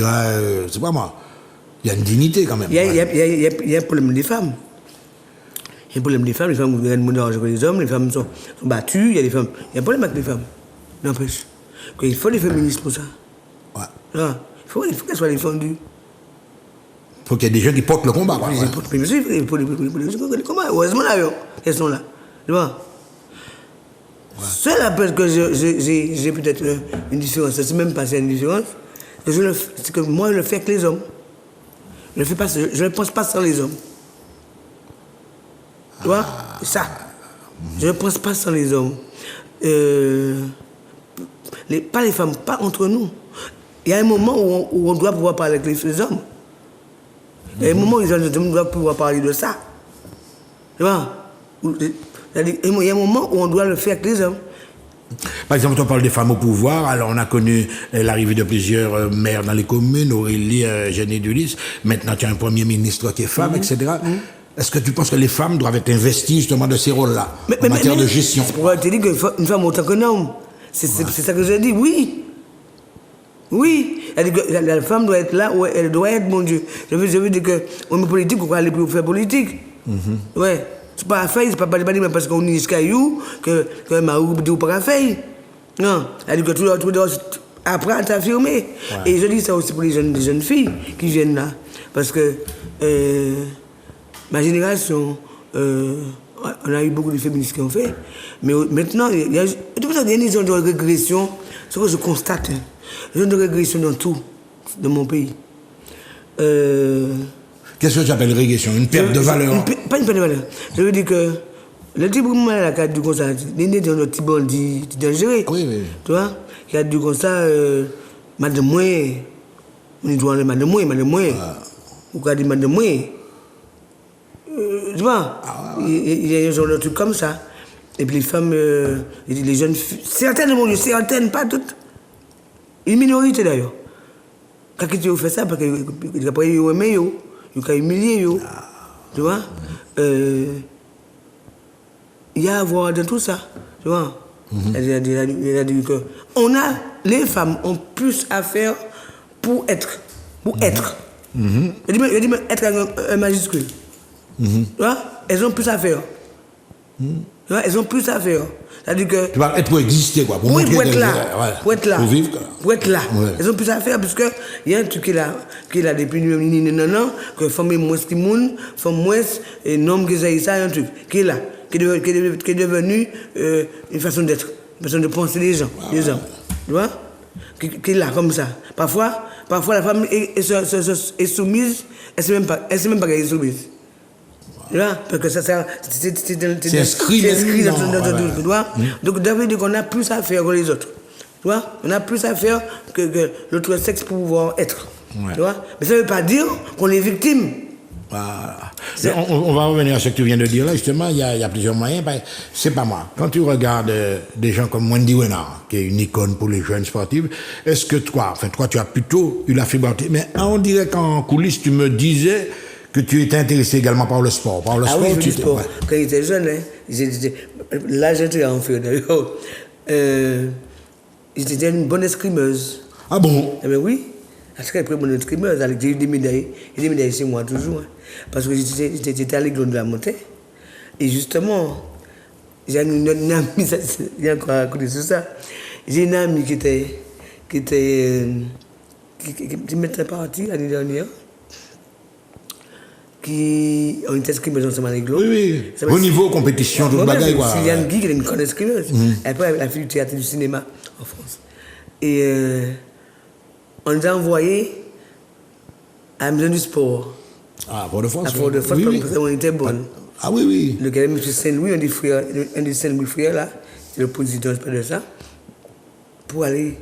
c'est pas moi. Il y a une dignité quand même. Il y a un problème des femmes. Il y a un problème des femmes. Les femmes gagnent moins d'argent que les hommes. Les femmes sont battues. Il y a des femmes. Il y a un problème avec les femmes. N'empêche. Il faut des féministes pour ça. Ouais. Il faut qu'elles soient défendues. Il faut qu'il y ait des gens qui portent le combat. Quoi. Mais monsieur, il faut les combats. Heureusement, là, elles sont là. Tu vois? Seul appel que j'ai peut-être une différence, c'est même pas c'est une différence, c'est que moi, je le fais avec les hommes. Je ne pense pas sans les hommes. Tu vois? C'est ça. Je ne pense pas sans les hommes. Pas les femmes, pas entre nous. Il y a un moment où on doit pouvoir parler avec les hommes. Il y a un moment où les hommes doivent pouvoir parler de ça. Tu vois? Il y a un moment où on doit le faire avec les hommes. Par exemple, on parle des femmes au pouvoir. Alors, on a connu l'arrivée de plusieurs maires dans les communes, Aurélie, Jenny Dulis. Maintenant, tu as un premier ministre qui est femme, etc. Est-ce que tu penses que les femmes doivent être investies justement de ces rôles-là, en matière de gestion? C'est pourquoi tu dis qu'une femme autant qu'un homme. C'est ça que je dis, oui. Oui. La femme doit être là où elle doit être, mon Dieu. Je veux dire qu'on est politique, on va aller pour faire politique. Ouais. C'est pas à faire, c'est pas parce qu'on est jusqu'à you que Marou dit pas à faire. Non. Elle dit que tout doit apprendre à t'affirmer. Ouais. Et je dis ça aussi pour les jeunes filles qui viennent là. Parce que ma génération, on a eu beaucoup de féministes qui ont fait. Mais maintenant, il y a une zone de régression. C'est ce que je constate. Une zone de régression dans tout, dans mon pays. Qu'est-ce que tu appelles régression? Une perte de valeur? Pas une perte de valeur. Je veux dire que le type de la carte du constat, il est dans notre petit bandit dangereux. Oui. Tu vois? Il y a du constat, madame moi, on doit aller madame moi. Ou quand dit madame moi. Tu vois? Il y a un genre de truc comme ça. Et puis les femmes, les jeunes filles, certaines, pas toutes. Une minorité d'ailleurs. Quand tu fais ça, parce qu'après ils aiment, ils ont humilié. Tu vois? Il y a à voir dans tout ça. Tu vois? Il a dit que les femmes ont plus à faire pour être. Pour être. Je dis être avec un majuscule. Tu vois? Elles ont plus à faire. Tu vois? Elles ont plus à faire. C'est-à-dire que... Tu vas être pour exister, quoi. Pour être là. Pour être là. Pour vivre, quoi. Pour être là. Ouais. Elles ont plus à faire, parce qu'il y a un truc qui est là depuis non, que femme est moins qui moun, femme moins, et homme qui est ça, un truc, qui est là, qui est devenu une façon d'être, une façon de penser les gens, les hommes. Tu vois? qui est là comme ça. Parfois la femme est soumise, elle ne sait même pas qu'elle est soumise. Là, parce que ça c'est inscrit dans tout, tu vois. Donc, David dit qu'on a plus à faire que les autres. Tu vois, on a plus à faire que l'autre sexe pour pouvoir être. Ouais. Tu vois, mais ça ne veut pas dire qu'on est victime. Voilà. On va revenir à ce que tu viens de dire là. Justement, il y a plusieurs moyens. C'est pas moi. Quand tu regardes des gens comme Wendy Renard, qui est une icône pour les jeunes sportifs, est-ce que toi, tu as plutôt eu la fibre artistique, mais on dirait qu'en coulisses, tu me disais que tu étais intéressé également par le sport. Par le sport, oui, du sport. Ouais. Quand j'étais jeune, là j'étais en feu d'ailleurs. J'étais une bonne escrimeuse. Ah bon? Eh bien oui. Parce qu'elle est bonne escrimeuse. J'ai eu des médailles chez moi toujours. Hein. Parce que j'étais à l'église de la montée. Et justement, j'ai une amie, il y a encore à côté de ça. J'ai une amie qui m'était partie l'année dernière. Qui ont une escrimeuse ensemble à l'église. Oui. Au niveau compétition, tout le bagage. C'est Yann Guy qui est une grande escrimeuse. Après, elle a fait du théâtre et du cinéma en France. Et on nous a envoyé à la maison du sport. Ah, Fort-de-France. À Fort-de-France, parce qu'on était bonne. Ah oui. Le gars, M. Saint-Louis, un des Saint-Louis frères là, c'est le président de ça, pour aller.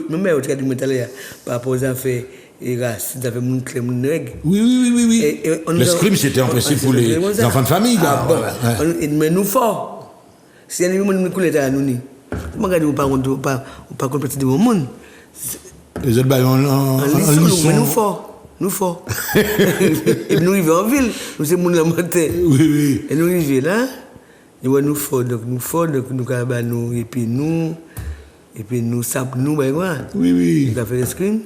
Mon mère, au cas du métal, par rapport aux affaires. Et là, ça fait mon clé, mon règle. Oui. L'escrime, c'était en principe pour les enfants de famille. Mais nous fort. Si on nous coule à nous, je ne sais pas compléter de mon monde. Les autres, mais nous fort. Et nous arrivons en ville, nous sommes la montée. Oui. Et nous arrivons là, nous fort, donc nous avons et puis nous sapons, nous, Oui. Nous avons fait l'escrime.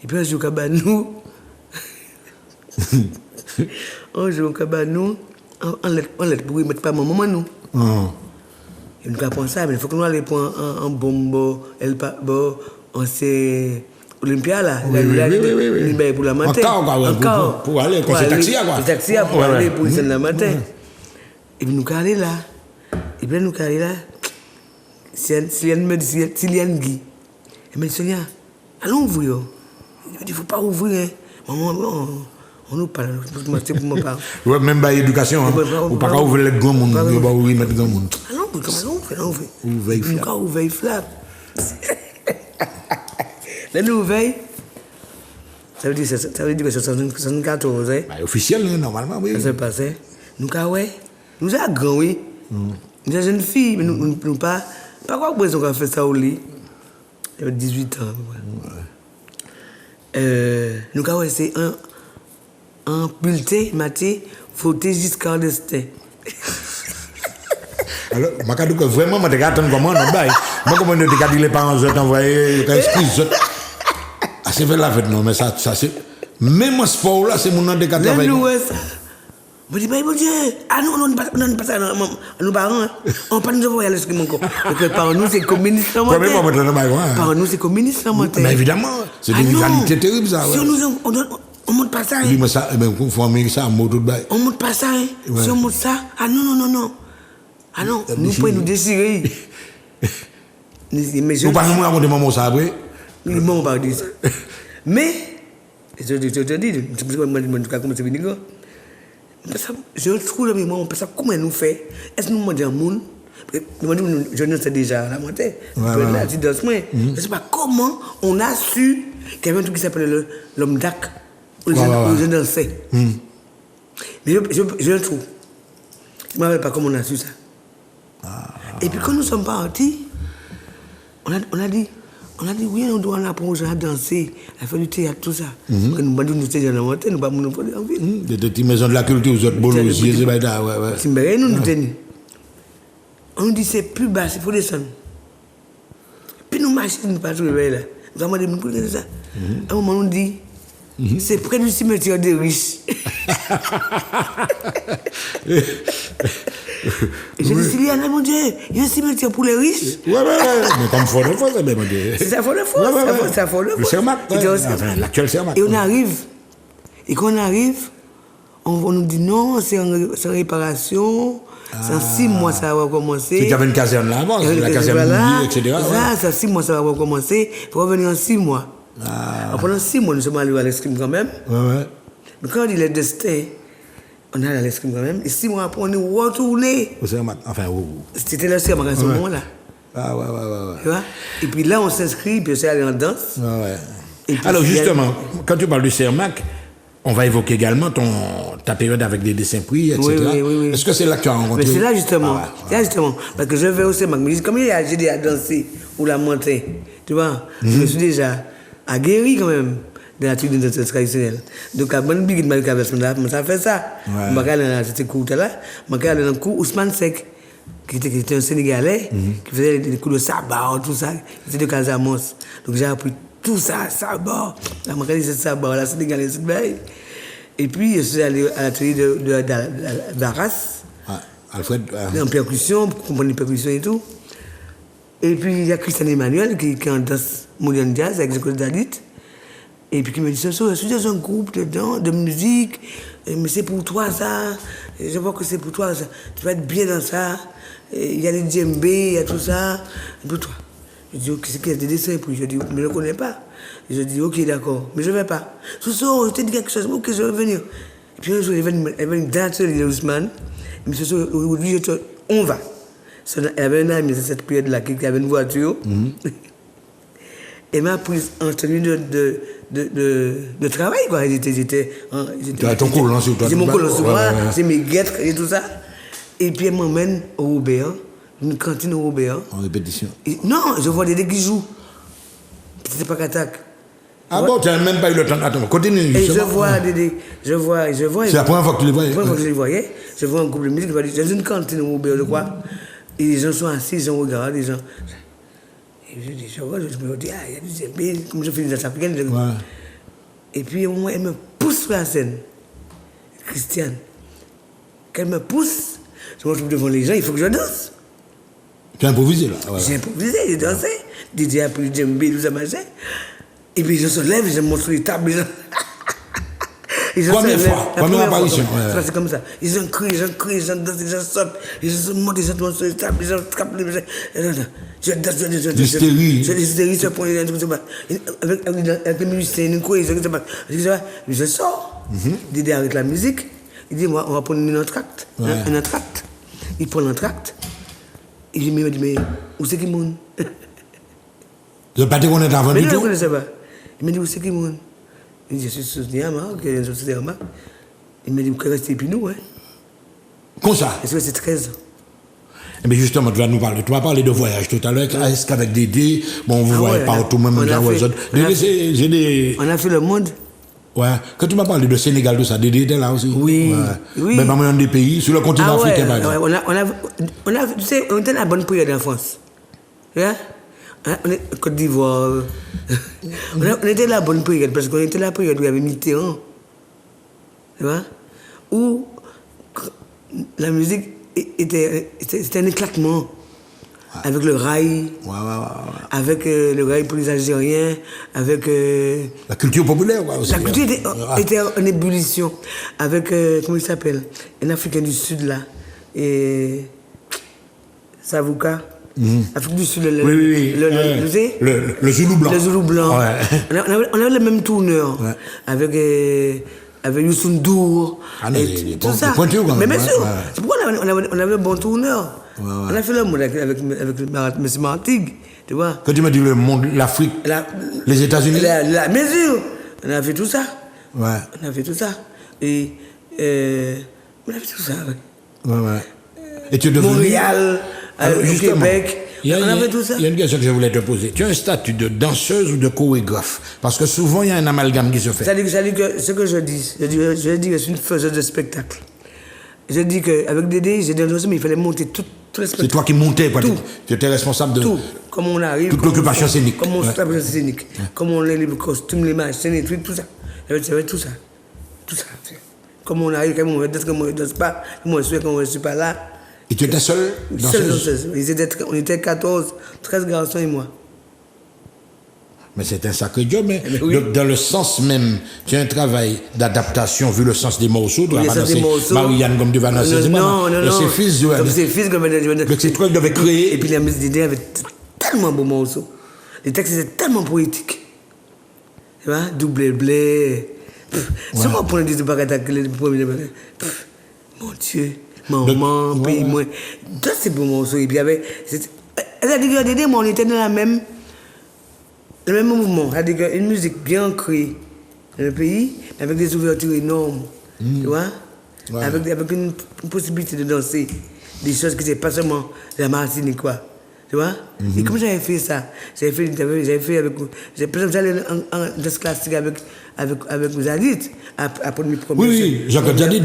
Et puis, on joue au cabanou. On joue au cabanou. On l'aide pour mettre pas mon maman, nous. Et nous avons ça, mais il faut que nous allions prendre un bombe, on s'est. Olympia, là. Oui. Pour la matin. Encore. Pour aller, pour ces taxis, quoi. Les taxis, pour aller pour la matin. Et puis, nous allons là. Et puis, nous allons là. Siliane me dit, Siliane Guy. Elle me dit, Sonia, allons ouvrir. Il ne faut pas ouvrir. Maman, on nous parle. C'est pour mon père. Même pas l'éducation. Ou pas ouvrir les grands monde. Ou pas ouvrir les grands monde. Allons ouvrir. Ouvrir flat. Là, nous ouvrons. Ça veut dire que c'est 74. Officiel, normalement, oui. Ça s'est passé. Nous avons grand, oui. Nous sommes jeunes filles, mais nous pas. Pas quoi pour qu'on a fait ça au lit. Il y avait 18 ans. Nous avons essayé un bulletin, maté, voter Giscard d'Estaing. Alors, je dis que vraiment, je vais attendre comment on va. Moi, comment je dis les parents, je vais t'envoyer, c'est fait la fête, non, mais ça c'est. Même en sport, là, c'est mon nom de travail. Je dis, mon Dieu, non, on ne passe pas ça, nos parents, on ne peut pas nous envoyer à l'escrime encore. Parce que par nous, c'est communiste en montagne. Par nous, c'est communiste en montagne. Mais évidemment, c'est une réalité terrible, ça. Si on ne monte pas ça. Oui, mais ça, il faut amener ça en mot tout bas. On ne monte pas ça, si on monte ça, non. Ah non, nous pouvons nous décider. Vous parlez moi de maman ça après? Oui, maman pas dire ça. Mais, je te dis, je trouve le moment, comment nous fait? Est-ce que nous demandons au monde? Je ne sais déjà la montée. Là, tu danses moins. Je ne sais pas comment on a su qu'il y avait un truc qui s'appelle l'homme d'Ac. Je ne sais. Mais je le trouve. Je ne me rappelle pas comment on a su ça. Et puis quand nous sommes partis, on a dit oui, on doit apprendre à danser, à faire du théâtre, tout ça. Nous étions dans la montagne, nous ne pouvons pas en ville. Des petites maisons de la culture, vous êtes beaux aussi, c'est pas ouais. C'est nous tenons. On nous dit c'est plus bas, il faut descendre. Puis nous marchons, nous pas trouver là. Nous avons demandé pour ça. À un moment, on nous dit c'est près du cimetière des riches. Et je dis, Siliane, mon Dieu, il y a un cimetière pour les riches. Ouais, mais comme Fort-de-France, c'est bien, mon Dieu. C'est ça, Fort-de-France. C'est ça, Fort-de-France. L'actuel Cermak. Et on arrive. Et quand on arrive, on nous dit non, c'est en réparation. C'est en 6 mois ça va commencer. Tu avais une caserne là avant, la caserne voilà, Bouilly, etc. Ça, 6 mois ça va recommencer. Il faut revenir en 6 mois. Pendant 6 mois, nous sommes allés à l'escrime quand même. Ouais. Mais quand on dit le destin, on est allé à l'escrime quand même. Et 6 mois après, on est retourné. Enfin, C'était le serment à ce moment-là. Ouais. Tu vois? Et puis là, on s'inscrit, puis on s'est allé en danse. Ouais. Et puis, Alors justement, quand tu parles du CERMAC, on va évoquer également ta période avec des dessins pris, etc. Oui. Est-ce que c'est là que tu as rencontré? Mais c'est là justement. C'est là justement. Parce que je vais au CERMAC, mais comme j'ai déjà dansé ou la montée, tu vois, je me suis déjà aguerri quand même de la technique de danse traditionnelle. Donc, à bonne bigue de ma ça fait ça. Je vais aller dans cette cours-là, je vais aller dans le cours Ousmane Seck, qui était un Sénégalais, qui faisait des coups de sabar, tout ça, il était de Casamance. Donc, j'ai appris tout ça, sabar. La maquette de sabar, la Sénégalais, c'est bien. Et puis, je suis allé à l'atelier d'Arras, Alfred. en percussion, pour comprendre les percussions et tout. Et puis, il y a Christian Emmanuel qui est en danse modern jazz avec Jacques Dalit. Et puis, qui me dit, je suis dans un groupe de musique, mais c'est pour toi ça. Et je vois que c'est pour toi ça. Tu vas être bien dans ça. Il y a les djembés, il y a tout ça. Pour toi. Je dis, ok, c'est qu'il y a des dessins. Puis je dis, mais je ne le connais pas. Et je dis, ok, d'accord, mais je ne vais pas. Soso, je te dis quelque chose, ok, je vais venir. Et puis un jour, il est venu dans l'atelier de Ousmane. Mais Soso, aujourd'hui, on va. Elle avait un ami dans cette période-là qui avait une voiture. Et m'a prise en tenue de travail, quoi. J'étais Tu as ton collant sur toi. J'ai mon collant sur moi, j'ai mes guêtres et tout ça. Et puis elle m'emmène au Robert, une cantine au Robert. En répétition. Non, je vois Dédé qui joue. C'était pas qu'attaque. Ah bon, tu n'as même pas eu le temps d'attendre. Continue. Et je vois Dédé, je vois. C'est la première fois que tu les voyais. La première fois que je les voyais, je vois un groupe de musique, dans une cantine au Robert, je crois. Et les gens sont assis, ils regardent, les gens. Et je dis, je me dis, il y a du djembé, comme je fais des danses africaines. Et puis, au moment, elle me pousse sur la scène. Christiane. Qu'elle me pousse, je me retrouve devant les gens, il faut que je danse. Tu as improvisé, là? J'ai improvisé, j'ai dansé. Didier a pris le djembé, tout ça, machin. Et puis, je se lève, je montre les tables, Première apparition. C'est comme ça. Ils ont crié, ils ont dansé, ils ont sauté, ils ont monté, ils ont monté sur les tables, ils ont trappé les machins. Je danse, l'hystérie. Je l'hystérie, je prends avec les musiciens, ils courent, je sors. Didier arrête la musique. Il dit, on va prendre un entracte. Un entracte. Il prend l'entracte. Il me dit, mais où c'est qui monte? Je ne pas te connaître avant du tout. Mais non, je ne connaissais pas. Il me dit, où c'est qui monte? Il dit, je suis soutenu à Marc, il y a une société à Marc. Il me dit, vous pouvez rester puis nous, hein. Comme ça? Est-ce que c'est 13 ans? Mais justement, tu vas nous parler. Tu m'as parlé de voyage tout à l'heure. Est-ce qu'avec Dédé, bon, vous voyez partout, même au Jawazot. Dédé, j'ai des. On a fait le monde. Ouais. Quand tu m'as parlé de Sénégal, tout ça, Dédé était là aussi. Oui. Mais dans des pays, sur le continent africain, par exemple. Tu sais, on était dans la bonne période en France. On est Côte d'Ivoire. On était la bonne période parce qu'on était la période où il y avait Mitterrand. Tu vois? Où la musique c'était un éclatement. Avec le rail. Avec le rail pour les Algériens. Avec. La culture populaire, quoi, aussi. La culture était en ébullition. Avec. Comment il s'appelle? Un Africain du Sud, là. Et. Savouka. Afrique du Sud, le Zoulou blanc. Le Zoulou blanc. Ouais. On avait le même tourneur. Ouais. Avec Youssou N'Dour. Tout ça. Mais bien sûr. C'est pourquoi on avait le bon tourneur. On a fait le monde avec M. Martigues. Tu vois. Quand tu m'as dit le monde, l'Afrique, les États-Unis. La mesure. On a fait tout ça. Ouais. On a fait tout ça. Et. On a fait tout ça. Et tu es devenu. Montréal. Au Québec, on avait tout ça. Il y a une question que je voulais te poser. Tu as un statut de danseuse ou de chorégraphe? Parce que souvent, il y a un amalgame qui se fait. C'est-à-dire que ce que je dis, je dis que je suis une faiseuse de spectacle. Je dis qu'avec Dédé, j'ai dansé, mais il fallait monter tout le spectacle. C'est toi qui montais, quoi. Tout. Tu étais responsable de tout. Comment on arrive. Toute l'occupation scénique. Comment on s'occupe scénique. Comment on les costumes, les machines, les trucs, tout ça. J'avais tout ça. Tout ça. Comment on arrive, comment on danse, comment on ne danse pas, comment on se fait, comment on ne suit pas là. Et tu étais seule danseuse? On était 14, 13 garçons et moi. Mais c'est un sacré job, mais oui. donc, dans le sens même, tu as un travail d'adaptation vu le sens des morceaux. Tu vas pas danser Marianne comme tu vas danser. Non. C'est fils, c'est fils comme donc c'est toi qui devais créer. Et puis la musique d'idée avait tellement beaux morceaux. Les textes étaient tellement poétiques. Tu vois, double blé. Si on prend des baguettes, les premiers mon Dieu, maman, pays, moi. Tout ces beaux morceaux. Et puis il y avait. C'est-à-dire on était dans le même mouvement. C'est-à-dire une musique bien ancrée dans le pays, avec des ouvertures énormes. Tu vois? Ouais. Avec une possibilité de danser des choses qui n'étaient pas seulement la Martinique, quoi. Tu vois? Et comme j'avais fait ça, j'avais fait avec. Par exemple, j'allais en danse classique avec Zadit, après mes premiers. Oui, Jacques Zadit,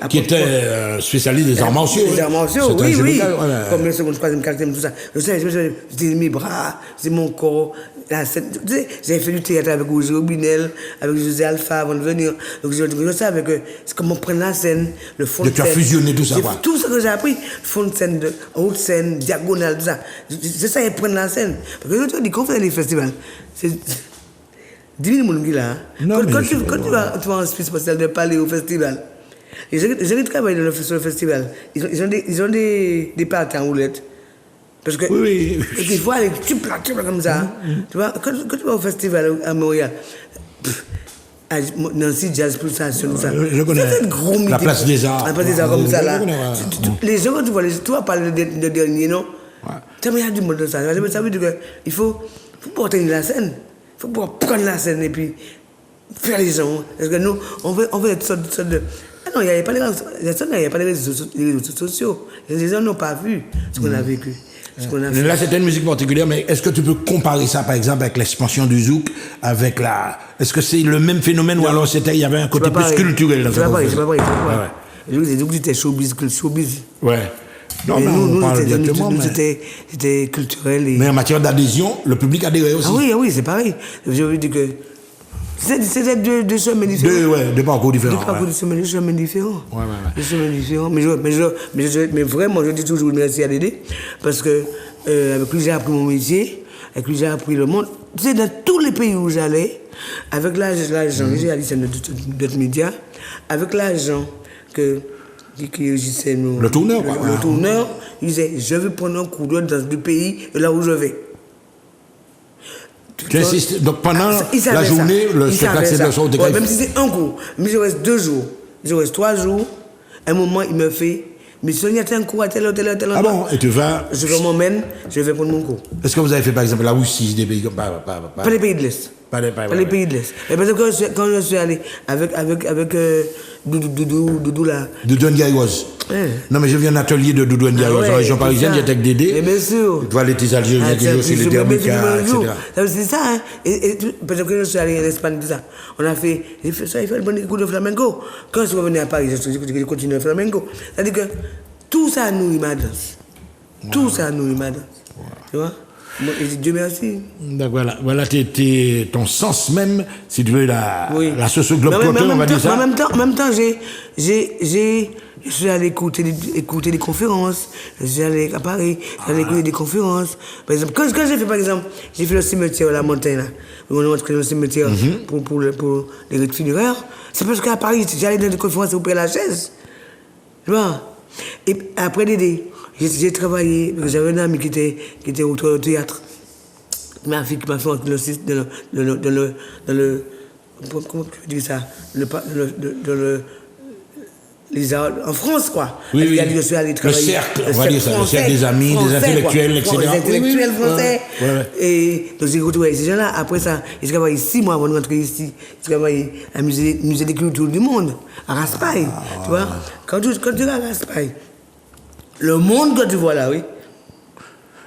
qui était spécialiste des arts martiaux. Des arts martiaux, oui. Comme le second, troisième, quatrième, tout ça. C'était mes bras, c'est mon corps. J'avais fait du théâtre avec Roger Robinel, avec José Alpha avant de venir. Donc je savais que c'est comment prendre la scène, le fond de scène. Tu as fusionné tout ça, quoi. Tout ce que j'ai appris, fond de scène, haute scène, diagonale, tout ça. C'est ça, et prendre la scène. Parce que je te dis qu'on fait des festivals. C'est 10 000 personnes qui là. Quand tu vas en Suisse spatial de parler au festival, les gens qui travaillent sur le festival, ils ont des parties en roulette. Parce que il faut aller tu plats comme ça. Tu vois, quand tu vas au festival à Montréal, Nancy Jazz Pulsation, tout ça. Je connais. La place des arts. La place des arts comme ça là. Les gens, quand tu vois, tu vas parler de dernier, non? Tu vois, il y a du monde dans ça. Ça veut dire qu'il faut porter la scène. Il faut pouvoir prendre la scène et puis faire les gens. Parce que nous, on veut toutes sortes de. Ah non, il n'y avait pas les réseaux sociaux. Les gens n'ont pas vu ce qu'on a vécu. Là, c'était une musique particulière, mais est-ce que tu peux comparer ça, par exemple, avec l'expansion du zouk, avec la... Est-ce que c'est le même phénomène, ou alors il y avait un côté plus culturel dans ça? C'est pas pareil. Les zouk, c'était showbiz. Ouais. Non, nous, on parle directement, mais... C'était culturel. Mais en matière d'adhésion, le public adhérait aussi. Ah oui, c'est pareil. Je veux dire que... C'était deux chemins différents. Deux parcours différents. Deux chemins différents. Deux chemins différents. Mais vraiment, je dis toujours merci à Dédé, parce que avec lui, j'ai appris mon métier, avec lui, j'ai appris le monde. Tu sais, dans tous les pays où j'allais, avec l'argent, j'ai allé sur d'autres médias, avec l'argent qui régissait nous. Le tourneur, quoi. Le tourneur, il disait, je veux prendre un coup d'œil dans du pays, là où je vais. Tu insistes. Donc pendant la journée, le spectacle, c'est de son décret. Même si c'est un cours, mais je reste 2 jours, je reste 3 jours, à un moment, il me fait, mais Sonia, tu as un cours à tel. Ah bon, et tu vas. Je m'emmène, je vais prendre mon cours. Est-ce que vous avez fait par exemple la Russie, des pays comme. Pas les pays de l'Est. Pas les pays de l'Est. Et parce que quand je suis allé avec Doudou là. Doudou Ndiaye. Non, mais je viens d'un atelier de Doudou Ndiaye en région parisienne, j'étais avec Dédé. Mais bien sûr. Tu vois les petits Algériens qui jouent sur les thermicas, etc. C'est ça, hein. Et parce que je suis allé en Espagne, tout ça. On a fait. Il fait le bon coup de flamenco. Quand je suis revenu à Paris, je continue le flamenco. C'est-à-dire que tout ça nourrit ma danse. Tout ça nourrit ma danse. Tu vois? Et Dieu merci. Donc voilà ton sens même, si tu veux, la socio-globe on va dire ça. En même temps, je suis allé écouter des conférences, je suis allé à Paris, j'allais écouter des conférences. Par exemple, quand j'ai fait le cimetière à la montagne, là, on a montré le cimetière pour les rites funéraires, c'est parce qu'à Paris, j'allais dans des conférences au Père Lachaise. Tu vois? Et après Dédé, j'ai travaillé, parce que j'avais un ami qui était auteur de théâtre. Ma fille qui m'a fait entrer dans le comment tu dis ça, les arts en France, quoi. Oui. Je suis allé travailler. Le cercle, on va dire ça, le cercle des amis, des intellectuels, etc. Des intellectuels français. Et donc j'ai retrouvé ces gens-là. Après ça, ils travaillaient 6 mois avant de rentrer ici. Ils travaillaient à musée des cultures du monde, à Raspail. Tu vois, quand tu vas à Raspail, le monde que tu vois là, oui.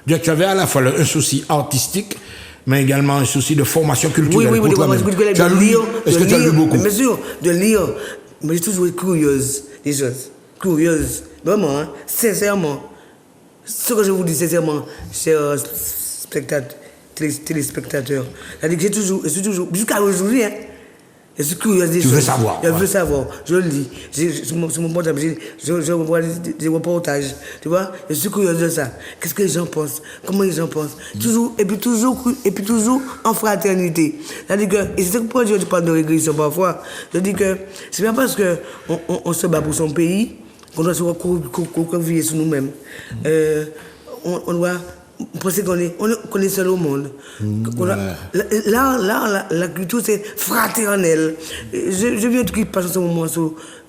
Donc tu avais à la fois un souci artistique, mais également un souci de formation culturelle. Oui, de formation culturelle. Tu as lu, est-ce que tu as lu beaucoup? Bien sûr, de lire. Mais j'ai toujours été curieuse des choses. Curieuse. Vraiment, hein, sincèrement. Ce que je vous dis sincèrement, chers téléspectateurs, c'est-à-dire que j'ai toujours, jusqu'à aujourd'hui, hein, Je suis curieux des Tu choses. veux savoir, Je ouais. veux savoir. Je le dis. Sur mon portable, je revois des reportages. Tu vois? Je suis curieux de ça. Qu'est-ce que les gens pensent? Comment les gens pensent? Toujours, et puis toujours en fraternité. C'est-à-dire que, et c'est pourquoi je parle de régression parfois. Je dis que c'est pas parce qu'on se bat pour son pays qu'on doit se recroqueviller sur nous-mêmes. On doit penser qu'on est seul au monde. La culture, c'est fraternel. Je viens de qui passe en ce moment,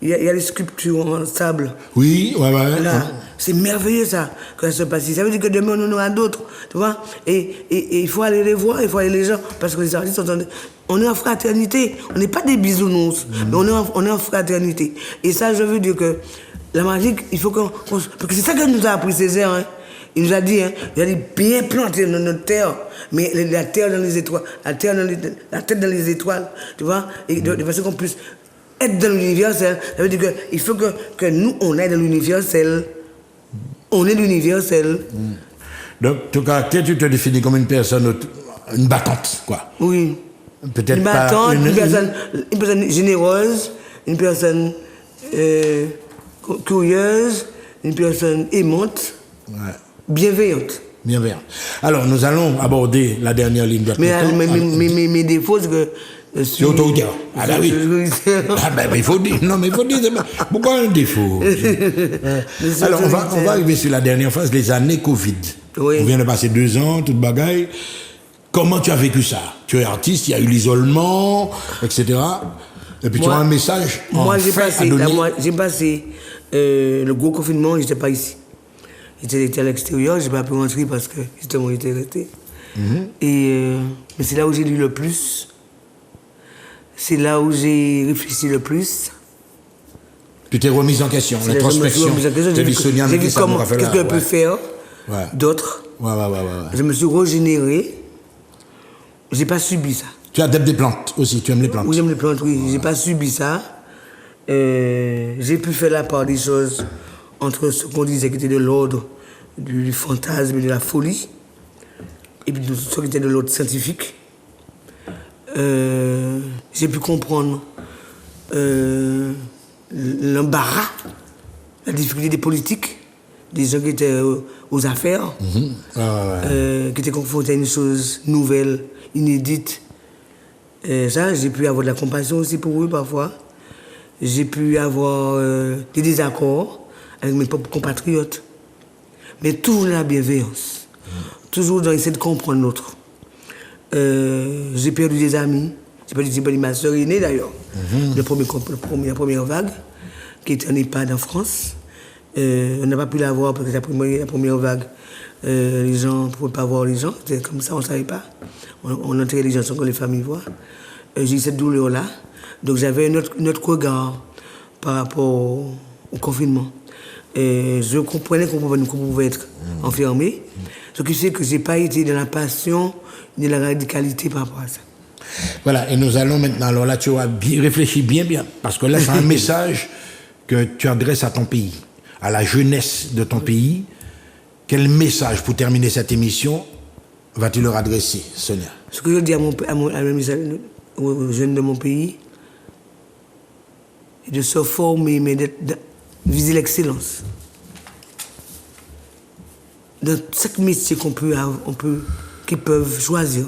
il y a les sculptures en sable. Oui, ouais. Là, c'est merveilleux ça, quand ça se passe ici. Ça veut dire que demain, on en aura d'autres, tu vois. Et il faut aller les voir, il faut aller les gens, parce que les artistes on est en fraternité. On n'est pas des bisounours, mais on est en fraternité. Et ça, je veux dire que la magie, il faut qu'on... Parce que c'est ça que nous a appris Césaire, hein. Il nous a dit, bien planter dans notre terre, mais la terre dans les étoiles, la tête dans les étoiles, tu vois, et de façon qu'on puisse être dans l'universel. Ça veut dire qu'il faut que nous, on aille dans l'universel. On est l'universel. Donc, ton caractère, tu te définis comme une personne, une battante, quoi. Oui. Peut-être Une pas battante, une personne généreuse, une personne curieuse, une personne aimante. Ouais. Bienveillante. Bienveillant. Alors, nous allons aborder la dernière ligne de Mes défauts, c'est que je suis... C'est autoritaire. Ah bah oui. Ah bah il faut dire. Non, mais il faut dire. Pourquoi un défaut? Alors, on va arriver sur la dernière phase, les années Covid. Oui. On vient de passer 2 ans, toute bagaille. Comment tu as vécu ça? Tu es artiste, il y a eu l'isolement, etc. Et puis tu as un message. Moi, j'ai passé le gros confinement, je n'étais pas ici. J'étais à l'extérieur, je n'ai pas pu rentrer parce que justement j'étais resté. Mais c'est là où j'ai lu le plus. C'est là où j'ai réfléchi le plus. Tu t'es remise en question, l'introspection. J'ai vu qu'est-ce que je peux faire d'autre. Ouais. Je me suis régénéré. Je n'ai pas subi ça. Tu adeptes des plantes aussi, tu aimes les plantes. Oui, j'aime les plantes, oui. Je n'ai pas subi ça. J'ai pu faire la part des choses entre ce qu'on disait qui était de l'ordre du fantasme et de la folie, et puis ce qui était de l'ordre scientifique. J'ai pu comprendre l'embarras, la difficulté des politiques, des gens qui étaient aux affaires, qui étaient confrontés à une chose nouvelle, inédite. Ça, j'ai pu avoir de la compassion aussi pour eux parfois. J'ai pu avoir des désaccords avec mes propres compatriotes. Mais toujours dans la bienveillance. Toujours dans essayer de comprendre l'autre. J'ai perdu des amis. J'ai perdu ma soeur aînée d'ailleurs. La première vague, qui était en EHPAD en France. On n'a pas pu la voir parce que la première vague, les gens ne pouvaient pas voir les gens. C'était comme ça, on ne savait pas. On entrait les gens sans que les familles voient. J'ai eu cette douleur-là. Donc j'avais un autre regard par rapport au confinement. Et je comprenais qu'on pouvait être enfermé. Ce qui fait que je n'ai pas été dans la passion ni la radicalité par rapport à ça. Voilà, et nous allons maintenant, alors là tu as réfléchi bien, parce que là c'est un message que tu adresses à ton pays, à la jeunesse de ton pays. Quel message, pour terminer cette émission, vas-tu leur adresser, Sonia? Ce que je dis aux jeunes de mon pays, c'est de se former, mais de viser l'excellence. Dans chaque métier qu'ils peuvent choisir,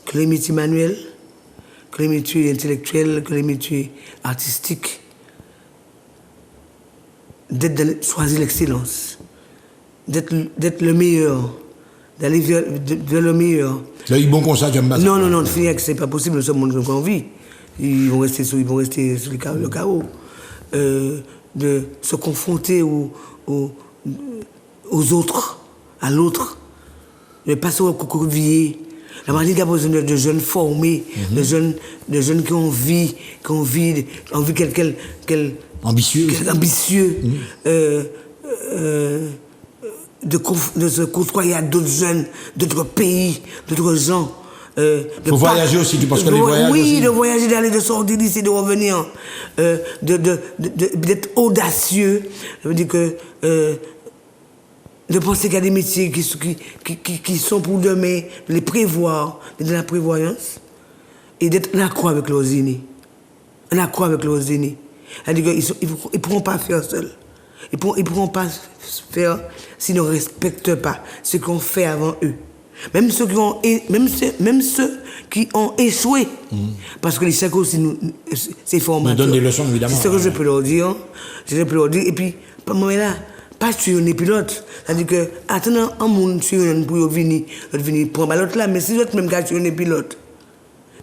que les métiers manuels, que les métiers intellectuels, que les métiers artistiques, choisir l'excellence, d'être le meilleur, d'aller vers le meilleur. Tu as eu bon conseil, j'aime bien ça. Non, c'est pas possible dans ce monde qu'on vit. Ils vont rester sur le chaos. De se confronter aux autres, à l'autre, de pas se recroqueviller. La Martinique a besoin de jeunes formés, de jeunes qui ont envie ambitieux, de se côtoyer à d'autres jeunes, d'autres pays, d'autres gens. Il faut voyager aussi, tu penses que les voyages aussi? Oui, de voyager, d'aller, de sortir d'ici, de revenir, d'être audacieux. Ça veut dire que de penser qu'il y a des métiers qui sont pour demain, de les prévoir, de la prévoyance, et d'être en accord avec leurs aînés. en accord avec leurs aînés. C'est-à-dire qu'ils ne pourront pas faire seuls. Ils ne pourront pas faire s'ils ne respectent pas ce qu'on fait avant eux. Même ceux qui ont échoué. Parce que les chèques aussi, c'est formateur. Nous donnent des leçons, évidemment. C'est ce que je peux leur dire. Et puis, par moment là, pas tuer les pilotes. C'est-à-dire que, attendant un monde tuer pour venir prendre balle là, mais si l'autre même qui tuer les pilotes,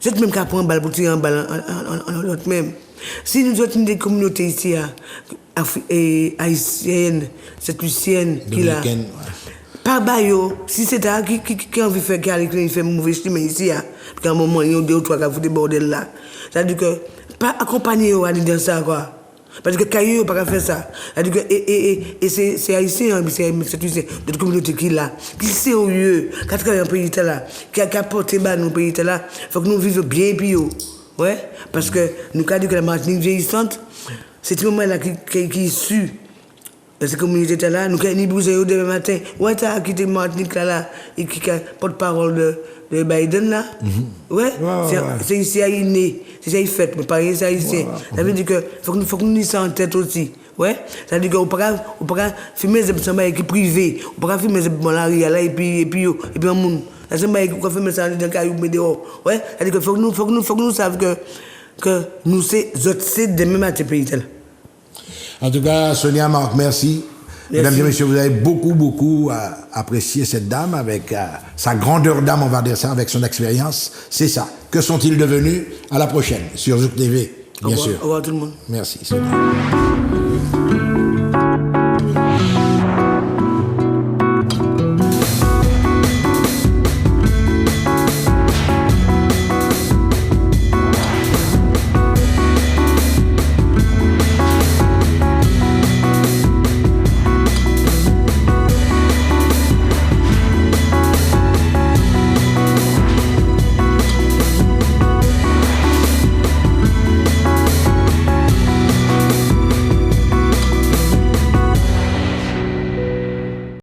c'est même qui prend balle pour tirer en balle en l'autre même. Si nous autres des communautés ici, haïtiennes, cette lucienne qui là, par bayo, si c'est à qui a envie de faire qui fait mauvais chemin ici, parce qu'à un moment, il y a 2 ou 3 qui font des bordels là. C'est-à-dire que, pas accompagner à aller dans ça, quoi. Parce que Caillou n'a pas faire ça. C'est-à-dire que, et c'est haïtien, c'est notre communauté qui est là, qui est sérieux, qui a travaillé dans le pays là, qui a porté dans le pays là, il faut que nous vivions bien puis ouais, parce que nous avons dit que la Martinique vieillissante, c'est ce moment-là qui est issu de cette communauté là, nous avons dit que demain matin, ouais, tu as quitté Martinique là, et qui est porte-parole de Biden là, ouais, c'est ici à Iné, c'est ça il fait, mais pas ici à ici. Ça veut dire que faut que nous ça en tête aussi, ouais. Ça veut dire qu'on ne peut pas filmer des gens qui privés, on ne peut pas filmer des gens là et puis un monde. C'est ça qu'on fait ça dans le caillou mais dehors, ouais. Ça veut dire que faut que nous savions que nous c'est de même à ce pays là. En tout cas, Sonia, Marc, merci. Mesdames et messieurs, vous avez beaucoup apprécié cette dame avec sa grandeur d'âme, on va dire ça, avec son expérience. C'est ça. Que sont-ils devenus? À la prochaine, sur Zouk TV, bien sûr. Au revoir tout le monde. Merci, Sonia.